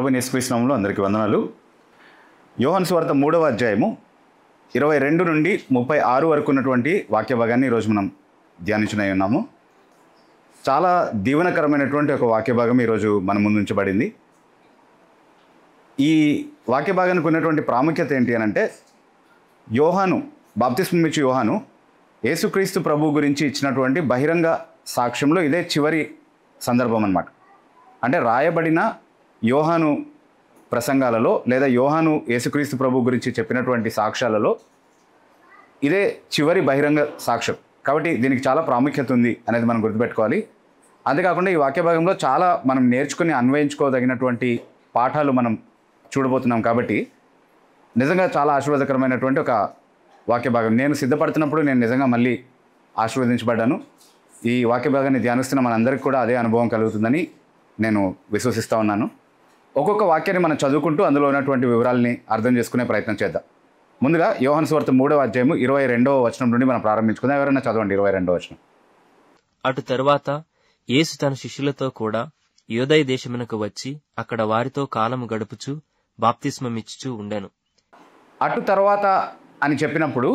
ప్రభువైన యేసుక్రీస్తు నామములో అందరికీ వందనాలు. యోహాను సువార్త 3వ అధ్యాయము 22 నుండి 36 వరకు ఉన్నటువంటి వాక్య భాగాన్ని ఈరోజు మనం ధ్యానించునై ఉన్నాము. చాలా దీవెనకరమైనటువంటి ఒక వాక్య భాగం ఈరోజు మన ముందు ఉంచబడింది. ఈ వాక్య భాగానికి ఉన్నటువంటి ప్రాముఖ్యత ఏంటి అని అంటే, యోహాను బాప్తిస్మం ఇచ్చే యోహాను యేసుక్రీస్తు ప్రభు గురించి ఇచ్చినటువంటి బహిరంగ సాక్ష్యంలో ఇదే చివరి సందర్భం అన్నమాట. అంటే రాయబడిన యోహాను ప్రసంగాలలో లేదా యోహాను యేసుక్రీస్తు ప్రభు గురించి చెప్పినటువంటి సాక్ష్యాలలో ఇదే చివరి బహిరంగ సాక్ష్యం. కాబట్టి దీనికి చాలా ప్రాముఖ్యత ఉంది అనేది మనం గుర్తుపెట్టుకోవాలి. అంతేకాకుండా ఈ వాక్య భాగంలో చాలా మనం నేర్చుకుని అన్వయించుకోదగినటువంటి పాఠాలు మనం చూడబోతున్నాం. కాబట్టి నిజంగా చాలా ఆశీర్వాదకరమైనటువంటి ఒక వాక్య భాగం. నేను సిద్ధపడుతున్నప్పుడు నేను నిజంగా మళ్ళీ ఆశీర్వదించబడ్డాను. ఈ వాక్య భాగాన్ని ధ్యానిస్తున్న మనందరికీ కూడా అదే అనుభవం కలుగుతుందని నేను విశ్వసిస్తూ ఉన్నాను. ఒక్కొక్క వాక్యాన్ని మనం చదువుకుంటూ అందులో ఉన్నటువంటి వివరాలని అర్థం చేసుకునే ప్రయత్నం చేద్దాం. ముందుగా యోహాను సువార్త 3వ అధ్యాయము 22వ వచనం నుండి మనం ప్రారంభించుకుందాం. ఎవరైనా చదవండి 22వ వచనం. అటు తరువాత యేసు తన శిష్యులతో కూడా యూదయ దేశమునకు వచ్చి అక్కడ వారితో కాలము గడుపుచు బాప్తిస్మమిచ్చుచూ ఉండెను. అటు తర్వాత అని చెప్పినప్పుడు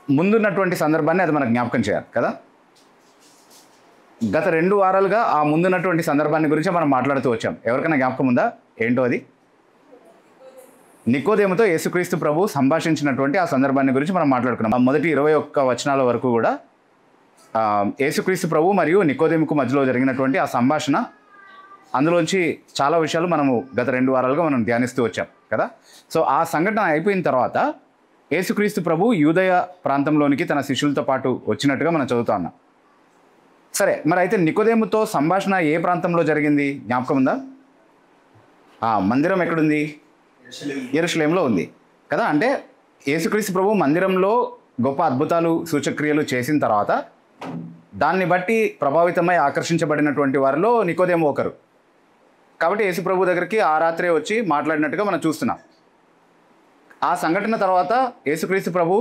ముందున్నటువంటి సందర్భాన్ని అది మనకు జ్ఞాపకం చేయాలి కదా. గత 2 వారాలుగా ఆ ముందున్నటువంటి సందర్భాన్ని గురించి మనం మాట్లాడుతూ వచ్చాం. ఎవరికైనా జ్ఞాపకం ఉందా? ఏంటో అది? నికోదేముతో యేసుక్రీస్తు ప్రభు సంభాషించినటువంటి ఆ సందర్భాన్ని గురించి మనం మాట్లాడుకున్నాం. ఆ మొదటి 21 వచనాల వరకు కూడా యేసుక్రీస్తు ప్రభు మరియు నికోదేముకు మధ్యలో జరిగినటువంటి ఆ సంభాషణ, అందులోంచి చాలా విషయాలు మనము గత 2 వారాలుగా మనం ధ్యానిస్తూ వచ్చాం కదా. సో ఆ సంఘటన అయిపోయిన తర్వాత యేసుక్రీస్తు ప్రభు యూదయ ప్రాంతంలోనికి తన శిష్యులతో పాటు వచ్చినట్టుగా మనం చదువుతా ఉన్నాం. సరే, మరి అయితే నికోదేముతో సంభాషణ ఏ ప్రాంతంలో జరిగింది? జ్ఞాపకం ఉందా? మందిరం ఎక్కడుంది? యెరూషలేములో ఉంది కదా. అంటే యేసుక్రీస్తు ప్రభు మందిరంలో గొప్ప అద్భుతాలు సూచక్రియలు చేసిన తర్వాత దాన్ని బట్టి ప్రభావితమై ఆకర్షించబడినటువంటి వారిలో నికోదేము ఒకరు. కాబట్టి యేసు ప్రభు దగ్గరికి ఆ రాత్రే వచ్చి మాట్లాడినట్టుగా మనం చూస్తున్నాం. ఆ సంఘటన తర్వాత యేసుక్రీస్తు ప్రభు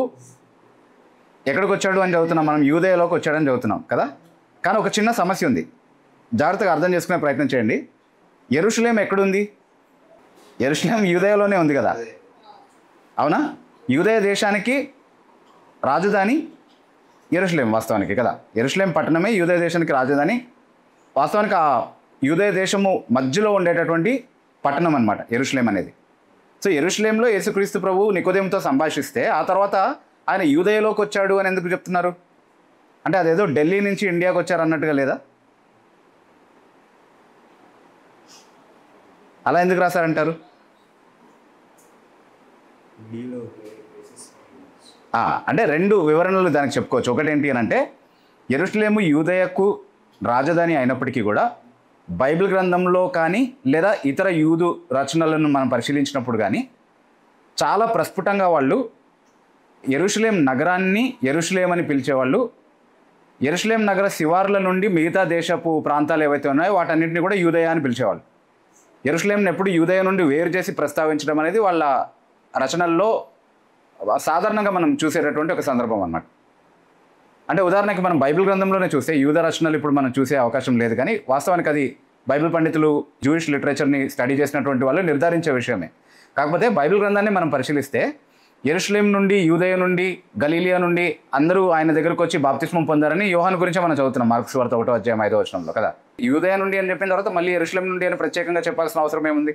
ఎక్కడికి వచ్చాడు అని చదువుతున్నాం మనం? యూదయలోకి వచ్చాడని చదువుతున్నాం కదా. కానీ ఒక చిన్న సమస్య ఉంది, జాగ్రత్తగా అర్థం చేసుకునే ప్రయత్నం చేయండి. యెరూషలేం ఎక్కడుంది? యెరూషలేం యూదయలోనే ఉంది కదా, అవునా? యూదయ దేశానికి రాజధాని యెరూషలేం వాస్తవానికి కదా. యెరూషలేం పట్టణమే యూదయ దేశానికి రాజధాని. వాస్తవానికి ఆ యూదయ దేశము మధ్యలో ఉండేటటువంటి పట్టణం అన్నమాట యెరూషలేం అనేది. సో యెరూషలేంలో యేసుక్రీస్తు ప్రభు నికోదేముతో సంభాషిస్తే ఆ తర్వాత ఆయన యూదయలోకి వచ్చాడు అని ఎందుకు చెప్తున్నారు? అంటే అదేదో ఢిల్లీ నుంచి ఇండియాకి వచ్చారు అన్నట్టుగా లేదా? అలా ఎందుకు రాశారంటారు? అంటే 2 వివరణలు దానికి చెప్పుకోవచ్చు. ఒకటేంటి అని అంటే, యెరూషలేము యూదయకు రాజధాని అయినప్పటికీ కూడా బైబిల్ గ్రంథంలో కానీ లేదా ఇతర యూదు రచనలను మనం పరిశీలించినప్పుడు కానీ చాలా ప్రస్ఫుటంగా వాళ్ళు యెరూషలేం నగరాన్ని యెరూషలేం అని పిలిచేవాళ్ళు. యెరూషలేం నగర శివార్ల నుండి మిగతా దేశపు ప్రాంతాలు ఏవైతే ఉన్నాయో వాటన్నింటినీ కూడా యూదయ అని పిలిచేవాళ్ళు. యెరూషలేంని ఎప్పుడు యూదయ నుండి వేరు చేసి ప్రస్తావించడం అనేది వాళ్ళ రచనల్లో సాధారణంగా మనం చూసేటటువంటి ఒక సందర్భం అన్నమాట. అంటే ఉదాహరణకి మనం బైబిల్ గ్రంథంలోనే చూస్తే యూద రచనలు ఇప్పుడు మనం చూసే అవకాశం లేదు, కానీ వాస్తవానికి అది బైబిల్ పండితులు జూయిష్ లిటరేచర్ని స్టడీ చేసినటువంటి వాళ్ళు నిర్ధారించే విషయమే. కాకపోతే బైబిల్ గ్రంథాన్ని మనం పరిశీలిస్తే యెరూషలేం నుండి, యూదయ నుండి, గలీలియా నుండి అందరూ ఆయన దగ్గరకు వచ్చి బాప్తిస్మం పొందారని యోహాను గురించి మనం చదువుతున్నాం మార్కు సువార్త 1వ అధ్యాయం 5వ వచనంలో కదా. యూదయ నుండి అని చెప్పిన తర్వాత మళ్ళీ యెరూషలేం నుండి అని ప్రత్యేకంగా చెప్పాల్సిన అవసరం ఏముంది?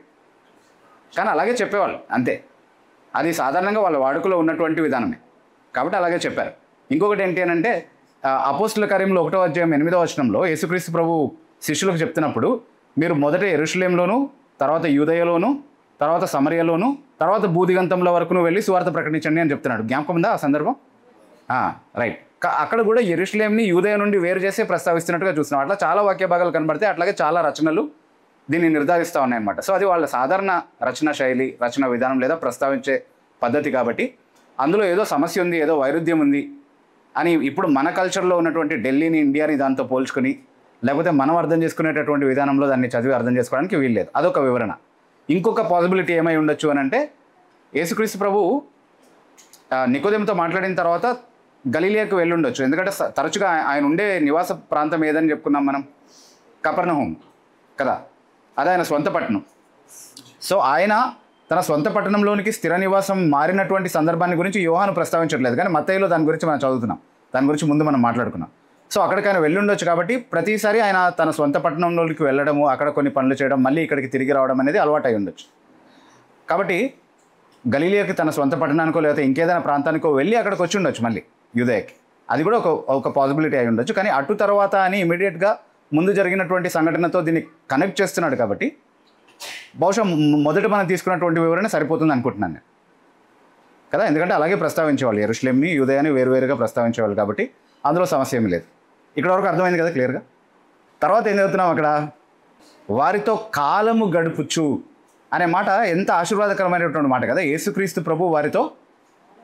కానీ అలాగే చెప్పేవాళ్ళు అంతే. అది సాధారణంగా వాళ్ళ వాడుకలో ఉన్నటువంటి విధానమే కాబట్టి అలాగే చెప్పారు. ఇంకొకటి ఏంటి అని అంటే, అపోస్తుల కార్యములు 1వ అధ్యాయం 8వ వచనంలో యేసుక్రీస్తు ప్రభు శిష్యులకు చెప్తున్నప్పుడు మీరు మొదట యెరూషలేంలోను, తర్వాత యూదయలోను, తర్వాత సమరియలోను, తర్వాత భూదిగంతంలో వరకు వెళ్ళి సువార్త ప్రకటించండి అని చెప్తున్నాడు. జ్ఞాపకం ఉందా ఆ సందర్భం? రైట్. అక్కడ కూడా యెరూషలేంని యూదయ నుండి వేరు చేసే ప్రస్తావిస్తున్నట్టుగా చూస్తున్నాం. అట్లా చాలా వాక్య భాగాలు కనబడితే అట్లాగే చాలా రచనలు దీన్ని నిర్ధారిస్తూ ఉన్నాయన్నమాట. సో అది వాళ్ళ సాధారణ రచన శైలి, రచన విధానం లేదా ప్రస్తావించే పద్ధతి. కాబట్టి అందులో ఏదో సమస్య ఉంది, ఏదో వైరుధ్యం ఉంది అని ఇప్పుడు మన కల్చర్లో ఉన్నటువంటి ఢిల్లీని, ఇండియాని దాంతో పోల్చుకొని లేకపోతే మనం అర్థం చేసుకునేటటువంటి విధానంలో దాన్ని చదివి అర్థం చేసుకోవడానికి వీల్లేదు. అదొక వివరణ. ఇంకొక పాసిబిలిటీ ఏమై ఉండొచ్చు అని అంటే, యేసుక్రీస్తు ప్రభు నికోదేముతో మాట్లాడిన తర్వాత గలీలియాకు వెళ్ళి ఉండొచ్చు. ఎందుకంటే తరచుగా ఆయన ఉండే నివాస ప్రాంతం ఏదని చెప్పుకున్నాం మనం? కపెర్నహూమ్ కదా. అది ఆయన సొంత పట్టణం. సో ఆయన తన సొంత పట్టణంలోనికి స్థిర నివాసం మారినటువంటి సందర్భాన్ని గురించి యోహాను ప్రస్తావించట్లేదు, కానీ మత్తయిలో దాని గురించి మనం చదువుతున్నాం, దాని గురించి ముందు మనం మాట్లాడుకున్నాం. సో అక్కడికి ఆయన వెళ్ళి ఉండొచ్చు కాబట్టి ప్రతిసారి ఆయన తన సొంత పట్టణంలోకి వెళ్ళడము, అక్కడ కొన్ని పనులు చేయడం, మళ్ళీ ఇక్కడికి తిరిగి రావడం అనేది అలవాటు అయి ఉండొచ్చు. కాబట్టి గలీలియాకి తన సొంత పట్టణానికో లేకపోతే ఇంకేదైనా ప్రాంతానికో వెళ్ళి అక్కడికి వచ్చి ఉండొచ్చు మళ్ళీ యూదయకి, అది కూడా ఒక పాసిబిలిటీ అయి ఉండొచ్చు. కానీ అటు తర్వాత అని ఇమీడియట్గా ముందు జరిగినటువంటి సంఘటనతో దీన్ని కనెక్ట్ చేస్తున్నాడు కాబట్టి బహుశా మొదట మనం తీసుకున్నటువంటి వివరణ సరిపోతుంది అనుకుంటున్నాను నేను కదా, ఎందుకంటే అలాగే ప్రస్తావించేవాళ్ళు యెరూషలేంని యూదయాని వేరువేరుగా ప్రస్తావించేవాళ్ళు కాబట్టి అందులో సమస్య ఏమీ లేదు. ఇక్కడ వరకు అర్థమైంది కదా క్లియర్గా. తర్వాత ఏం చదువుతున్నాం అక్కడ, వారితో కాలము గడుపుచు అనే మాట ఎంత ఆశీర్వాదకరమైనటువంటి మాట కదా. యేసుక్రీస్తు ప్రభు వారితో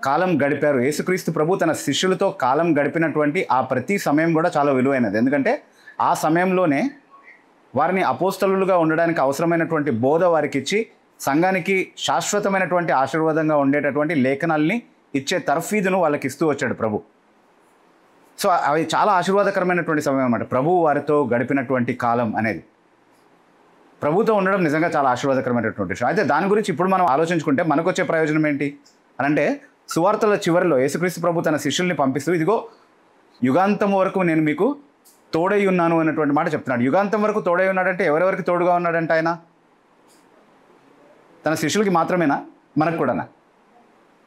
కాలం గడిపారు. యేసుక్రీస్తు ప్రభు తన శిష్యులతో కాలం గడిపినటువంటి ఆ ప్రతి సమయం కూడా చాలా విలువైనది, ఎందుకంటే ఆ సమయంలోనే వారిని అపోస్తలులుగా ఉండడానికి అవసరమైనటువంటి బోధ వారికి ఇచ్చి సంఘానికి శాశ్వతమైనటువంటి ఆశీర్వాదంగా ఉండేటటువంటి లేఖనాల్ని ఇచ్చే తర్ఫీదును వాళ్ళకి ఇస్తూ వచ్చాడు ప్రభు. సో అవి చాలా ఆశీర్వాదకరమైనటువంటి సమయం అన్నమాట, ప్రభువు వారితో గడిపినటువంటి కాలం అనేది. ప్రభుతో ఉండడం నిజంగా చాలా ఆశీర్వాదకరమైనటువంటి విషయం. అయితే దాని గురించి ఇప్పుడు మనం ఆలోచించుకుంటే మనకు వచ్చే ప్రయోజనం ఏంటి అని అంటే, సువార్తల చివరిలో యేసుక్రీస్తు ప్రభు తన శిష్యుల్ని పంపిస్తూ ఇదిగో యుగాంతం వరకు నేను మీకు తోడై ఉన్నాను అన్నటువంటి మాట చెప్తున్నాడు. యుగాంతం వరకు తోడై ఉన్నాడంటే ఎవరెవరికి తోడుగా ఉన్నాడంటే ఆయన తన శిష్యులకి మాత్రమేనా? మనకు కూడానా?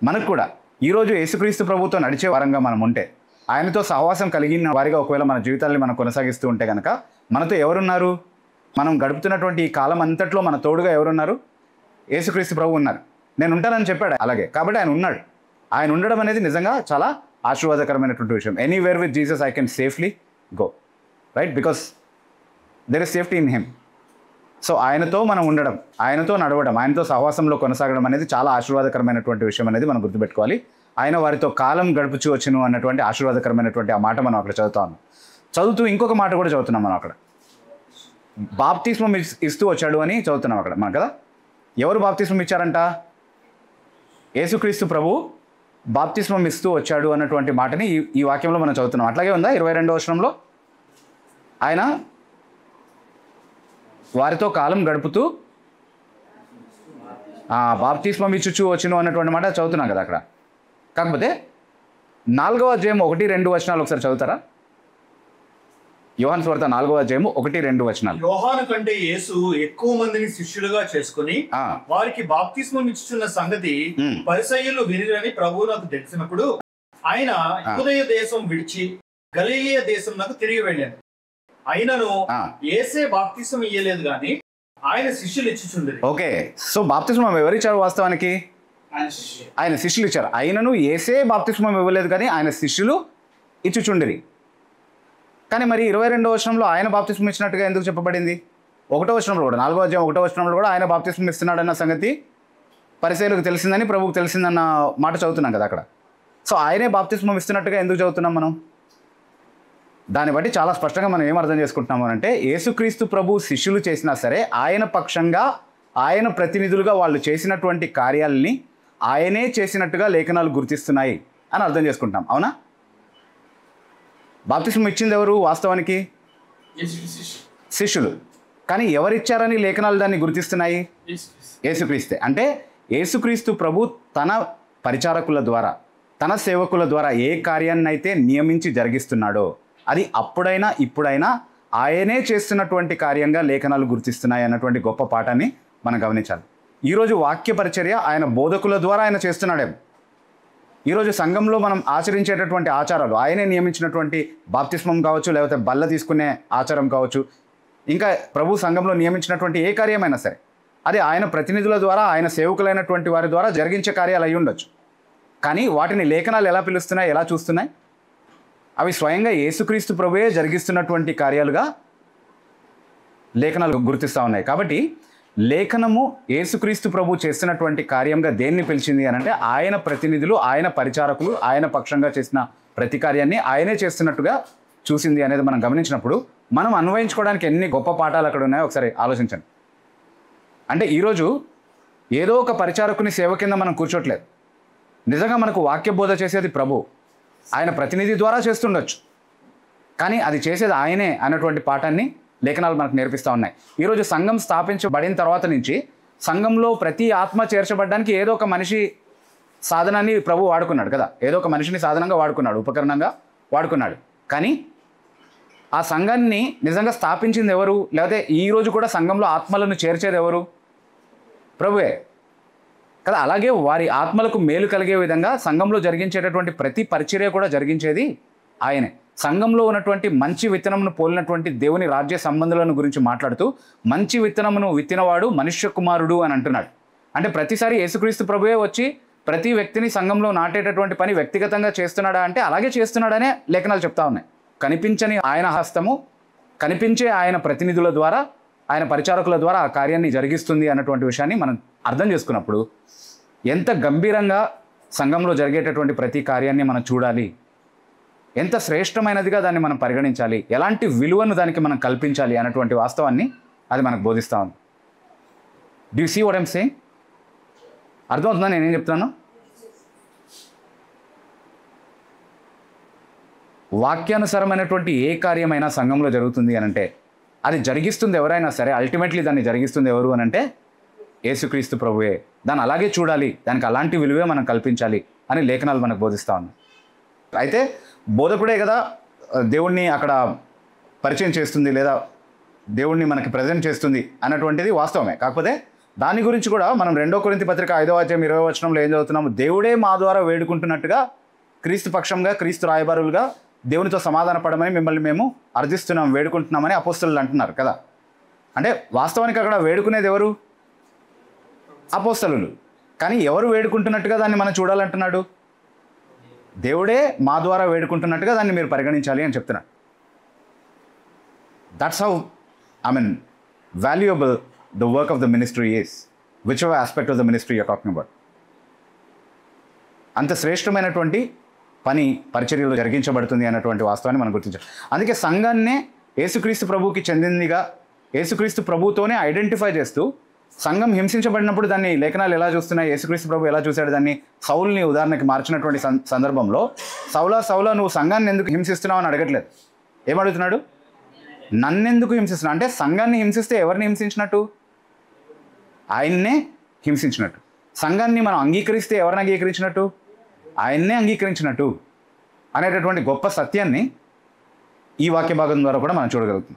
మనకు కూడా ఈరోజు యేసుక్రీస్తు ప్రభుతో నడిచే వారంగా మనం ఉంటే, ఆయనతో సహవాసం కలిగిన వారిగా ఒకవేళ మన జీవితాన్ని మనం కొనసాగిస్తూ ఉంటే కనుక మనతో ఎవరున్నారు? మనం గడుపుతున్నటువంటి ఈ కాలం అంతట్లో మన తోడుగా ఎవరున్నారు? యేసుక్రీస్తు ప్రభు ఉన్నారు. నేను ఉంటానని చెప్పాడు అలాగే, కాబట్టి ఆయన ఉన్నాడు. ఆయన ఉండడం అనేది నిజంగా చాలా ఆశీర్వాదకరమైనటువంటి విషయం. Anywhere with Jesus I can safely go, right? Because there is safety in him. So ఆయనతో మనం ఉండడం, ఆయనతో నడవడం, ఆయనతో సహవాసంలో కొనసాగడం అనేది చాలా ఆశీర్వాదకరమైనటువంటి విషయం అనేది మనం గుర్తుపెట్టుకోవాలి. ఆయన వారితో కాలం గడుపుచూ వచ్చును అన్నటువంటి ఆశీర్వాదకరమైనటువంటి ఆ మాట మనం అక్కడ చదువుతాము. చదువుతూ ఇంకొక మాట కూడా చదువుతున్నాం మనం అక్కడ, బాప్తిస్మం ఇస్తూ వచ్చాడు అని చదువుతున్నాం అక్కడ మనం కదా. ఎవరు బాప్తిస్మం ఇచ్చారంట? యేసుక్రీస్తు ప్రభు బాప్తిస్మం ఇస్తూ వచ్చాడు అన్నటువంటి మాటని ఈ వాక్యంలో మనం చదువుతున్నాం. అట్లాగే ఉందా 22వ వచనంలో? ఆయన వారితో కాలం గడుపుతూ బాప్తిస్మం ఇచ్చుచూ వచ్చును అన్నటువంటి మాట చదువుతున్నాం కదా అక్కడ. కాకపోతే 4వ అధ్యాయం 1-2 వచనాలు ఒకసారి చదువుతారా? యోహాను సువార్త 4వ అధ్యాయం 1-2 వచనాలు. యోహాను కంటే యేసు ఎక్కువ మందిని శిష్యులుగా చేసుకుని వారికి బాప్తిస్మం ఇచ్చుచున్న సంగతి పరిసయ్యులు వినిరని ప్రభువు నాకు తెలిసినప్పుడు ఆయన యూదయ దేశం విడిచి గలీలియా దేశం నాకు తిరిగి వెళ్ళాను. అయినను యేసే బాప్తిస్మం ఇయ్యలేదు గాని ఆయన శిష్యులు ఇచ్చుచుండేది. ఓకే, సో బాప్తిస్మం ఎవరిచ్చారు? వాస్తవానికి ఆయన శిష్యులు ఇచ్చారు. అయినను యేసే బాప్తిస్మం ఇవ్వలేదు కానీ ఆయన శిష్యులు ఇచ్చుచుండిరి. కానీ మరి 22వ వచనంలో ఆయన బాప్తిస్మం ఇచ్చినట్టుగా ఎందుకు చెప్పబడింది? 1వ వచనంలో కూడా, 4వ అధ్యాయం 1వ వచనంలో కూడా ఆయన బాప్తిస్మం ఇస్తున్నాడన్న సంగతి పరిసయ్యులకు తెలిసిందని, ప్రభువుకు తెలిసిందన్న మాట చదువుతున్నాం కదా అక్కడ. సో ఆయనే బాప్తిస్మం ఇస్తున్నట్టుగా ఎందుకు చదువుతున్నాం మనం? దాన్ని బట్టి చాలా స్పష్టంగా మనం ఏం అర్థం చేసుకుంటున్నాము అంటే, యేసుక్రీస్తు ప్రభు శిష్యులు చేసినా సరే ఆయన పక్షంగా, ఆయన ప్రతినిధులుగా వాళ్ళు చేసినటువంటి కార్యాలని ఆయనే చేసినట్టుగా లేఖనాలు గుర్తిస్తున్నాయి అని అర్థం చేసుకుంటాం. అవునా? బాప్తిస్మం ఇచ్చింది ఎవరు? వాస్తవానికి శిష్యులు. కానీ ఎవరిచ్చారని లేఖనాలు దాన్ని గుర్తిస్తున్నాయి? యేసుక్రీస్తే. అంటే యేసుక్రీస్తు ప్రభు తన పరిచారకుల ద్వారా, తన సేవకుల ద్వారా ఏ కార్యాన్ని అయితే నియమించి జరిగిస్తున్నాడో అది అప్పుడైనా ఇప్పుడైనా ఆయనే చేస్తున్నటువంటి కార్యంగా లేఖనాలు గుర్తిస్తున్నాయి అన్నటువంటి గొప్ప పాఠాన్ని మనం గమనించాలి. ఈరోజు వాక్య పరిచర్య ఆయన బోధకుల ద్వారా ఆయన చేస్తున్నాడేమో. ఈరోజు సంఘంలో మనం ఆచరించేటటువంటి ఆచారాలు, ఆయనే నియమించినటువంటి బాప్తిస్మం కావచ్చు, లేకపోతే బల్ల తీసుకునే ఆచారం కావచ్చు, ఇంకా ప్రభు సంఘంలో నియమించినటువంటి ఏ కార్యమైనా సరే అది ఆయన ప్రతినిధుల ద్వారా, ఆయన సేవకులైనటువంటి వారి ద్వారా జరిగించే కార్యాలు అయి ఉండొచ్చు. కానీ వాటిని లేఖనాలు ఎలా పిలుస్తున్నాయి, ఎలా చూస్తున్నాయి? అవి స్వయంగా యేసుక్రీస్తు ప్రభువే జరిగిస్తున్నటువంటి కార్యాలుగా లేఖనాలు గుర్తిస్తూ ఉన్నాయి. కాబట్టి లేఖనము యేసుక్రీస్తు ప్రభు చేస్తున్నటువంటి కార్యంగా దేన్ని పిలిచింది అని అంటే, ఆయన ప్రతినిధులు, ఆయన పరిచారకులు, ఆయన పక్షంగా చేసిన ప్రతి కార్యాన్ని ఆయనే చేస్తున్నట్టుగా చూసింది అనేది మనం గమనించినప్పుడు మనం అన్వయించుకోవడానికి ఎన్ని గొప్ప పాఠాలు అక్కడ ఉన్నాయో ఒకసారి ఆలోచించండి. అంటే ఈరోజు ఏదో ఒక పరిచారకుని సేవ కింద మనం కూర్చోట్లేదు. నిజంగా మనకు వాక్య బోధ చేసేది ప్రభు, ఆయన ప్రతినిధి ద్వారా చేస్తుండొచ్చు, కానీ అది చేసేది ఆయనే అన్నటువంటి పాఠాన్ని లేఖనాలు మనకు నేర్పిస్తూ ఉన్నాయి. ఈరోజు సంఘం స్థాపించబడిన తర్వాత నుంచి సంఘంలో ప్రతి ఆత్మ చేర్చబడడానికి ఏదో ఒక మనిషి సాధనాన్ని ప్రభు వాడుకున్నాడు కదా, ఏదో ఒక మనిషిని సాధనంగా వాడుకున్నాడు, ఉపకరణంగా వాడుకున్నాడు. కానీ ఆ సంఘాన్ని నిజంగా స్థాపించింది ఎవరు, లేకపోతే ఈరోజు కూడా సంఘంలో ఆత్మలను చేర్చేది ఎవరు? ప్రభువే కదా. అలాగే వారి ఆత్మలకు మేలు కలిగే విధంగా సంఘంలో జరిగించేటటువంటి ప్రతి పరిచర్య కూడా జరిగించేది ఆయనే. సంఘంలో ఉన్నటువంటి మంచి విత్తనమును పోలినటువంటి దేవుని రాజ్య సంబంధాలను గురించి మాట్లాడుతూ మంచి విత్తనమును విత్తినవాడు మనుష్య కుమారుడు అని అంటున్నాడు. అంటే ప్రతిసారి యేసుక్రీస్తు ప్రభువే వచ్చి ప్రతి వ్యక్తిని సంఘంలో నాటేటటువంటి పని వ్యక్తిగతంగా చేస్తున్నాడా అంటే అలాగే చేస్తున్నాడనే లేఖనాలు చెప్తా ఉన్నాయి. కనిపించని ఆయన హస్తము కనిపించే ఆయన ప్రతినిధుల ద్వారా, ఆయన పరిచారకుల ద్వారా ఆ కార్యాన్ని జరిగిస్తుంది అన్నటువంటి విషయాన్ని మనం అర్థం చేసుకున్నప్పుడు ఎంత గంభీరంగా సంఘంలో జరిగేటటువంటి ప్రతి కార్యాన్ని మనం చూడాలి, ఎంత శ్రేష్టమైనదిగా దాన్ని మనం పరిగణించాలి, ఎలాంటి విలువను దానికి మనం కల్పించాలి అన్నటువంటి వాస్తవాన్ని అది మనకు బోధిస్తూ ఉంది. Do you see what I'm saying? అర్థమవుతుందా నేనేం చెప్తున్నాను? వాక్యానుసారమైనటువంటి ఏ కార్యమైనా సంఘంలో జరుగుతుంది అని అంటే అది జరిగిస్తుంది ఎవరైనా సరే, అల్టిమేట్లీ దాన్ని జరిగిస్తుంది ఎవరు అని అంటే యేసుక్రీస్తు ప్రభువే. దాన్ని అలాగే చూడాలి, దానికి అలాంటి విలువే మనం కల్పించాలి అని లేఖనాలు మనకు బోధిస్తూ ఉన్నాయి. అయితే బోధకుడే కదా దేవుణ్ణి అక్కడ పరిచయం చేస్తుంది లేదా దేవుణ్ణి మనకి ప్రజెంట్ చేస్తుంది అన్నటువంటిది వాస్తవమే. కాకపోతే దాని గురించి కూడా మనం 2 కొరింథీ పత్రిక 5వ అధ్యాయం 20వ వచనంలో ఏం చదువుతున్నాము? దేవుడే మా ద్వారా వేడుకుంటున్నట్టుగా క్రీస్తు పక్షంగా, క్రీస్తు రాయబారులుగా దేవునితో సమాధాన పడమని మిమ్మల్ని మేము అర్థిస్తున్నాం, వేడుకుంటున్నామని అపోస్తలులు అంటున్నారు కదా. అంటే వాస్తవానికి అక్కడ వేడుకునేది ఎవరు? అపోస్తలులు. కానీ ఎవరు వేడుకుంటున్నట్టుగా దాన్ని మనం చూడాలంటున్నాడు? దేవుడే మా ద్వారా వేడుకుంటున్నట్టుగా దాన్ని మీరు పరిగణించాలి అని చెప్తున్నాడు. That's how valuable the work of the ministry is, whichever aspect of the ministry you're talking about. అంత శ్రేష్టమైనటువంటి పని పరిచర్యలో జరిగించబడుతుంది అన్నటువంటి వాస్తవాన్ని మనం గుర్తించాలి. అందుకే సంఘాన్నే యేసుక్రీస్తు ప్రభువుకి చెందిందిగా, యేసుక్రీస్తు ప్రభువుతోనే ఐడెంటిఫై చేస్తూ సంఘం హింసించబడినప్పుడు దాన్ని లేఖనాలు ఎలా చూస్తున్నాయి, యేసుక్రీస్తు ప్రభు ఎలా చూశాడు దాన్ని, సౌల్ని ఉదాహరణకి మార్చినటువంటి సందర్భంలో సౌలా నువ్వు సంఘాన్ని ఎందుకు హింసిస్తున్నావు అని అడగట్లేదు. ఏమడుగుతున్నాడు? నన్నెందుకు హింసిస్తున్నావు అంటే సంఘాన్ని హింసిస్తే ఎవరిని హింసించినట్టు? ఆయన్నే హింసించినట్టు. సంఘాన్ని మనం అంగీకరిస్తే ఎవరిని అంగీకరించినట్టు? ఆయన్నే అంగీకరించినట్టు అనేటటువంటి గొప్ప సత్యాన్ని ఈ వాక్య భాగం ద్వారా కూడా మనం చూడగలుగుతాం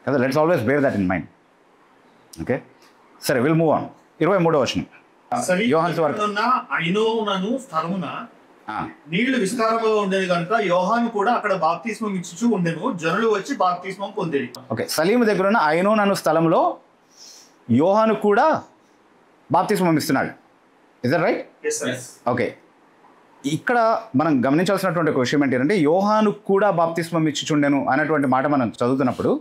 కదా. Let's always bear that in mind. Okay, సరే, విల్ మూవ్ ఆన్. 23వ వచనం యోహాను సువార్త. ఐనోను స్థలమున నీళ్లు విస్తారంగా ఉండేది కనుక యోహాను కూడా అక్కడ బాప్తిస్మం ఇచ్చుచూ ఉండెను, జనులు వచ్చి బాప్తిస్మం పొందేది. ఓకే, సలీము దగ్గర ఉన్న ఐనోను అను స్థలంలో యోహాను కూడా బాప్తిస్మం ఇస్తున్నాడు. Is that right? ఓకే, ఇక్కడ మనం గమనించాల్సినటువంటి ఒక విషయం ఏంటంటే యోహాను కూడా బాప్తిస్మం ఇచ్చుచుండెను అనేటువంటి మాట మనం చదువుతున్నప్పుడు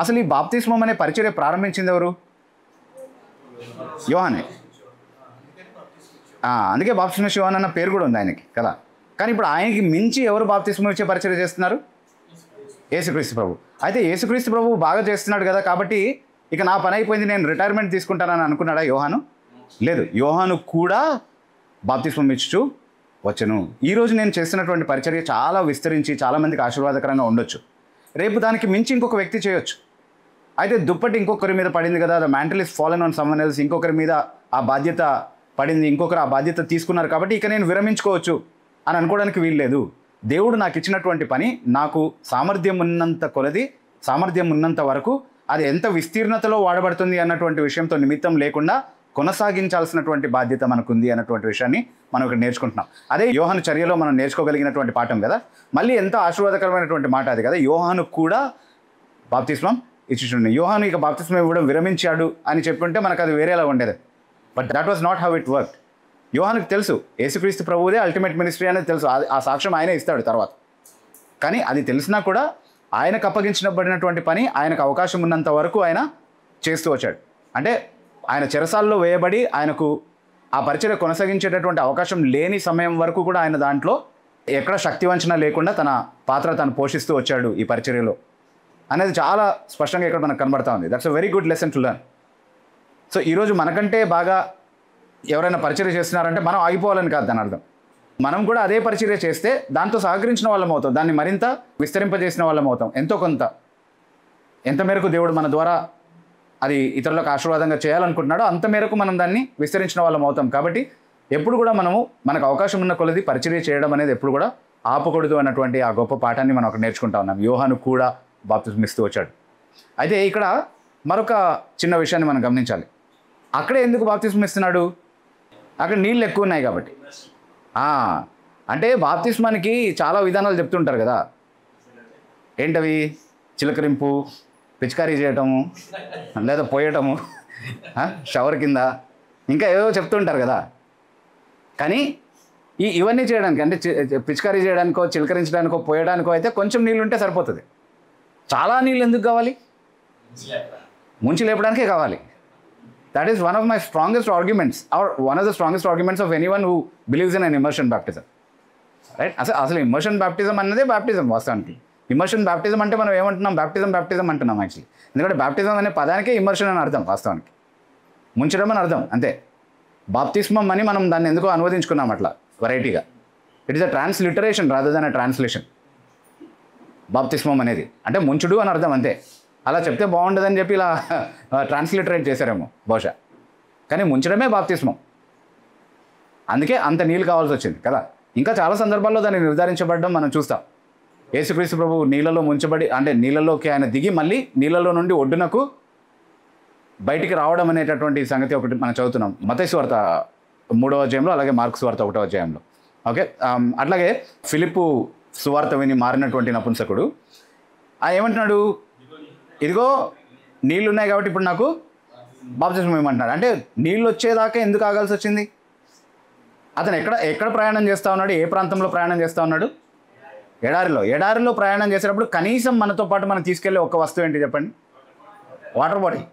అసలు ఈ బాప్తిస్మం అనే పరిచర్య ప్రారంభించింది ఎవరు? యోహానే. అందుకే బాప్తిస్మ యోహాను అన్న పేరు కూడా ఉంది ఆయనకి కదా. కానీ ఇప్పుడు ఆయనకి మించి ఎవరు బాప్తిస్మం ఇచ్చే పరిచర్య చేస్తున్నారు? యేసుక్రీస్తు ప్రభు. అయితే యేసుక్రీస్తు ప్రభు బాగా చేస్తున్నాడు కదా, కాబట్టి ఇక నా పని అయిపోయింది, నేను రిటైర్మెంట్ తీసుకుంటానని అనుకున్నాడా యోహాను? లేదు, యోహాను కూడా బాప్తిస్మం ఇచ్చుచూ వచ్చను. ఈరోజు నేను చేస్తున్నటువంటి పరిచర్య చాలా విస్తరించి చాలామందికి ఆశీర్వాదకరంగా ఉండొచ్చు. రేపు దానికి మించి ఇంకొక వ్యక్తి చేయొచ్చు. అయితే దుప్పటి ఇంకొకరి మీద పడింది కదా, the mantle is fallen on someone else, ఇంకొకరి మీద ఆ బాధ్యత పడింది, ఇంకొకరు ఆ బాధ్యత తీసుకున్నారు, కాబట్టి ఇక నేను విరమించుకోవచ్చు అని అనుకోవడానికి వీల్లేదు. దేవుడు నాకు ఇచ్చినటువంటి పని నాకు సామర్థ్యం ఉన్నంత కొలది, సామర్థ్యం ఉన్నంత వరకు అది ఎంత విస్తీర్ణతలో వాడబడుతుంది అన్నటువంటి విషయంతో నిమిత్తం లేకుండా కొనసాగించాల్సినటువంటి బాధ్యత మనకుంది అన్నటువంటి విషయాన్ని మనం ఇక్కడ నేర్చుకుంటున్నాం. అదే యోహాను చర్యలో మనం నేర్చుకోగలిగినటువంటి పాఠం కదా. మళ్ళీ ఎంత ఆశీర్వాదకరమైనటువంటి మాట అది కదా. యోహాను కూడా బాప్తిస్మం ఇచ్చుచుండే. యోహాను ఇక బాప్తిస్మం ఇవ్వడం విరమించాడు అని చెప్పుంటే మనకు అది వేరేలా ఉండేది. But that was not how it work. యోహానుకు తెలుసు యేసుక్రీస్తు ప్రభువుదే అల్టిమేట్ మినిస్ట్రీ అనేది తెలుసు. ఆ సాక్ష్యం ఆయనే ఇస్తాడు తర్వాత. కానీ అది తెలిసినా కూడా ఆయనకు అప్పగించబడినటువంటి పని ఆయనకు అవకాశం ఉన్నంత వరకు ఆయన చేస్తూ వచ్చాడు. అంటే ఆయన చెరసాల్లో వేయబడి ఆయనకు ఆ పరిచర్య కొనసాగించేటటువంటి అవకాశం లేని సమయం వరకు కూడా ఆయన దాంట్లో ఎక్కడ శక్తి వంచన లేకుండా తన పాత్ర తను పోషిస్తూ వచ్చాడు ఈ పరిచర్యలో అనేది చాలా స్పష్టంగా ఇక్కడ మనకు కనబడతా ఉంది. That's a very good lesson to learn. So ఈరోజు మనకంటే బాగా ఎవరైనా పరిచర్య చేస్తున్నారంటే మనం ఆగిపోవాలని కాదు దాని అర్థం. మనం కూడా అదే పరిచర్య చేస్తే దాంతో సహకరించిన వాళ్ళం అవుతాం, దాన్ని మరింత విస్తరింపజేసిన వాళ్ళం అవుతాం. ఎంతో కొంత ఎంత మేరకు దేవుడు మన ద్వారా అది ఇతరులకు ఆశీర్వాదంగా చేయాలనుకుంటున్నాడో అంత మేరకు మనం దాన్ని విస్తరించిన వాళ్ళం అవుతాం. కాబట్టి ఎప్పుడు కూడా మనకు అవకాశం ఉన్న కొలది పరిచర్య చేయడం అనేది ఎప్పుడు కూడా ఆపకూడదు అన్నటువంటి ఆ గొప్ప పాఠాన్ని మనం అక్కడ నేర్చుకుంటా ఉన్నాం. యోహాను కూడా బాప్తిస్మం ఇస్తూ వచ్చాడు. అయితే ఇక్కడ మరొక చిన్న విషయాన్ని మనం గమనించాలి. అక్కడే ఎందుకు బాప్తిస్మం ఇస్తున్నాడు? అక్కడ నీళ్ళు ఎక్కువ ఉన్నాయి కాబట్టి. అంటే బాప్తిస్మానికి చాలా విధానాలు చెప్తుంటారు కదా. ఏంటవి? చిలకరింపు, పిచికారీ చేయటము, లేదా పోయటము, షవర్ కింద, ఇంకా ఏవో చెప్తుంటారు కదా. కానీ ఇవన్నీ చేయడానికి, అంటే పిచికారీ చేయడానికో, చిలకరించడానికో, పోయడానికో అయితే కొంచెం నీళ్ళు ఉంటే సరిపోతుంది. చాలా నీళ్ళు ఎందుకు కావాలి? ముంచి లేపడానికే కావాలి. That is one of my strongest arguments, or one of the strongest arguments of anyone who believes in an immersion baptism. Right? అసలు ఇమర్షన్ బ్యాప్టిజం అన్నదే బ్యాప్టిజం వాస్తవానికి. ఇమర్షన్ బ్యాప్టిజం అంటే మనం ఏమంటున్నాం? బ్యాప్టిజం అంటున్నాం యాక్చువల్లీ. ఎందుకంటే బ్యాప్టిజం అనే పదానికే ఇమర్షన్ అని అర్థం, వాస్తవానికి ముంచడం అని అర్థం, అంతే. బాప్తిస్మం అని మనం దాన్ని ఎందుకో అనువదించుకున్నాం అట్లా వెరైటీగా. It is a transliteration rather than a translation. బాప్తిస్మం అనేది అంటే ముంచుడు అని అర్థం, అంతే. అలా చెప్తే బాగుండదని చెప్పి ఇలా ట్రాన్స్లిటరేట్ చేశారేమో బహుశా. కానీ ముంచడమే బాప్తిస్మం. అందుకే అంత నీళ్ళు కావాల్సి వచ్చింది కదా. ఇంకా చాలా సందర్భాల్లో దాన్ని నిర్ధారించబడడం మనం చూస్తాం. యేసుక్రీస్తు ప్రభు నీళ్ళలో ముంచబడి, అంటే నీళ్ళలోకి ఆయన దిగి మళ్ళీ నీళ్ళలో నుండి ఒడ్డునకు బయటికి రావడం అనేటటువంటి సంగతి ఒకటి మనం చదువుతున్నాం మత్తయి సువార్త 3వ అధ్యాయంలో, అలాగే మార్కు సువార్త 1వ అధ్యాయంలో. ఓకే, అట్లాగే ఫిలిప్పు సువార్త విని మారినటువంటి నపుంసకుడు ఏమంటున్నాడు? ఇదిగో నీళ్ళు ఉన్నాయి కాబట్టి ఇప్పుడు నాకు బాప్తిస్మం ఏమంటున్నాడు. అంటే నీళ్ళు వచ్చేదాకా ఎందుకు ఆగాల్సి వచ్చింది? అతను ఎక్కడ ప్రయాణం చేస్తూ ఉన్నాడు? ఏ ప్రాంతంలో ప్రయాణం చేస్తూ ఉన్నాడు? ఎడారిలో ప్రయాణం చేసేటప్పుడు కనీసం మనతో పాటు మనం తీసుకెళ్ళే ఒక వస్తువు ఏంటి చెప్పండి? Water bottle.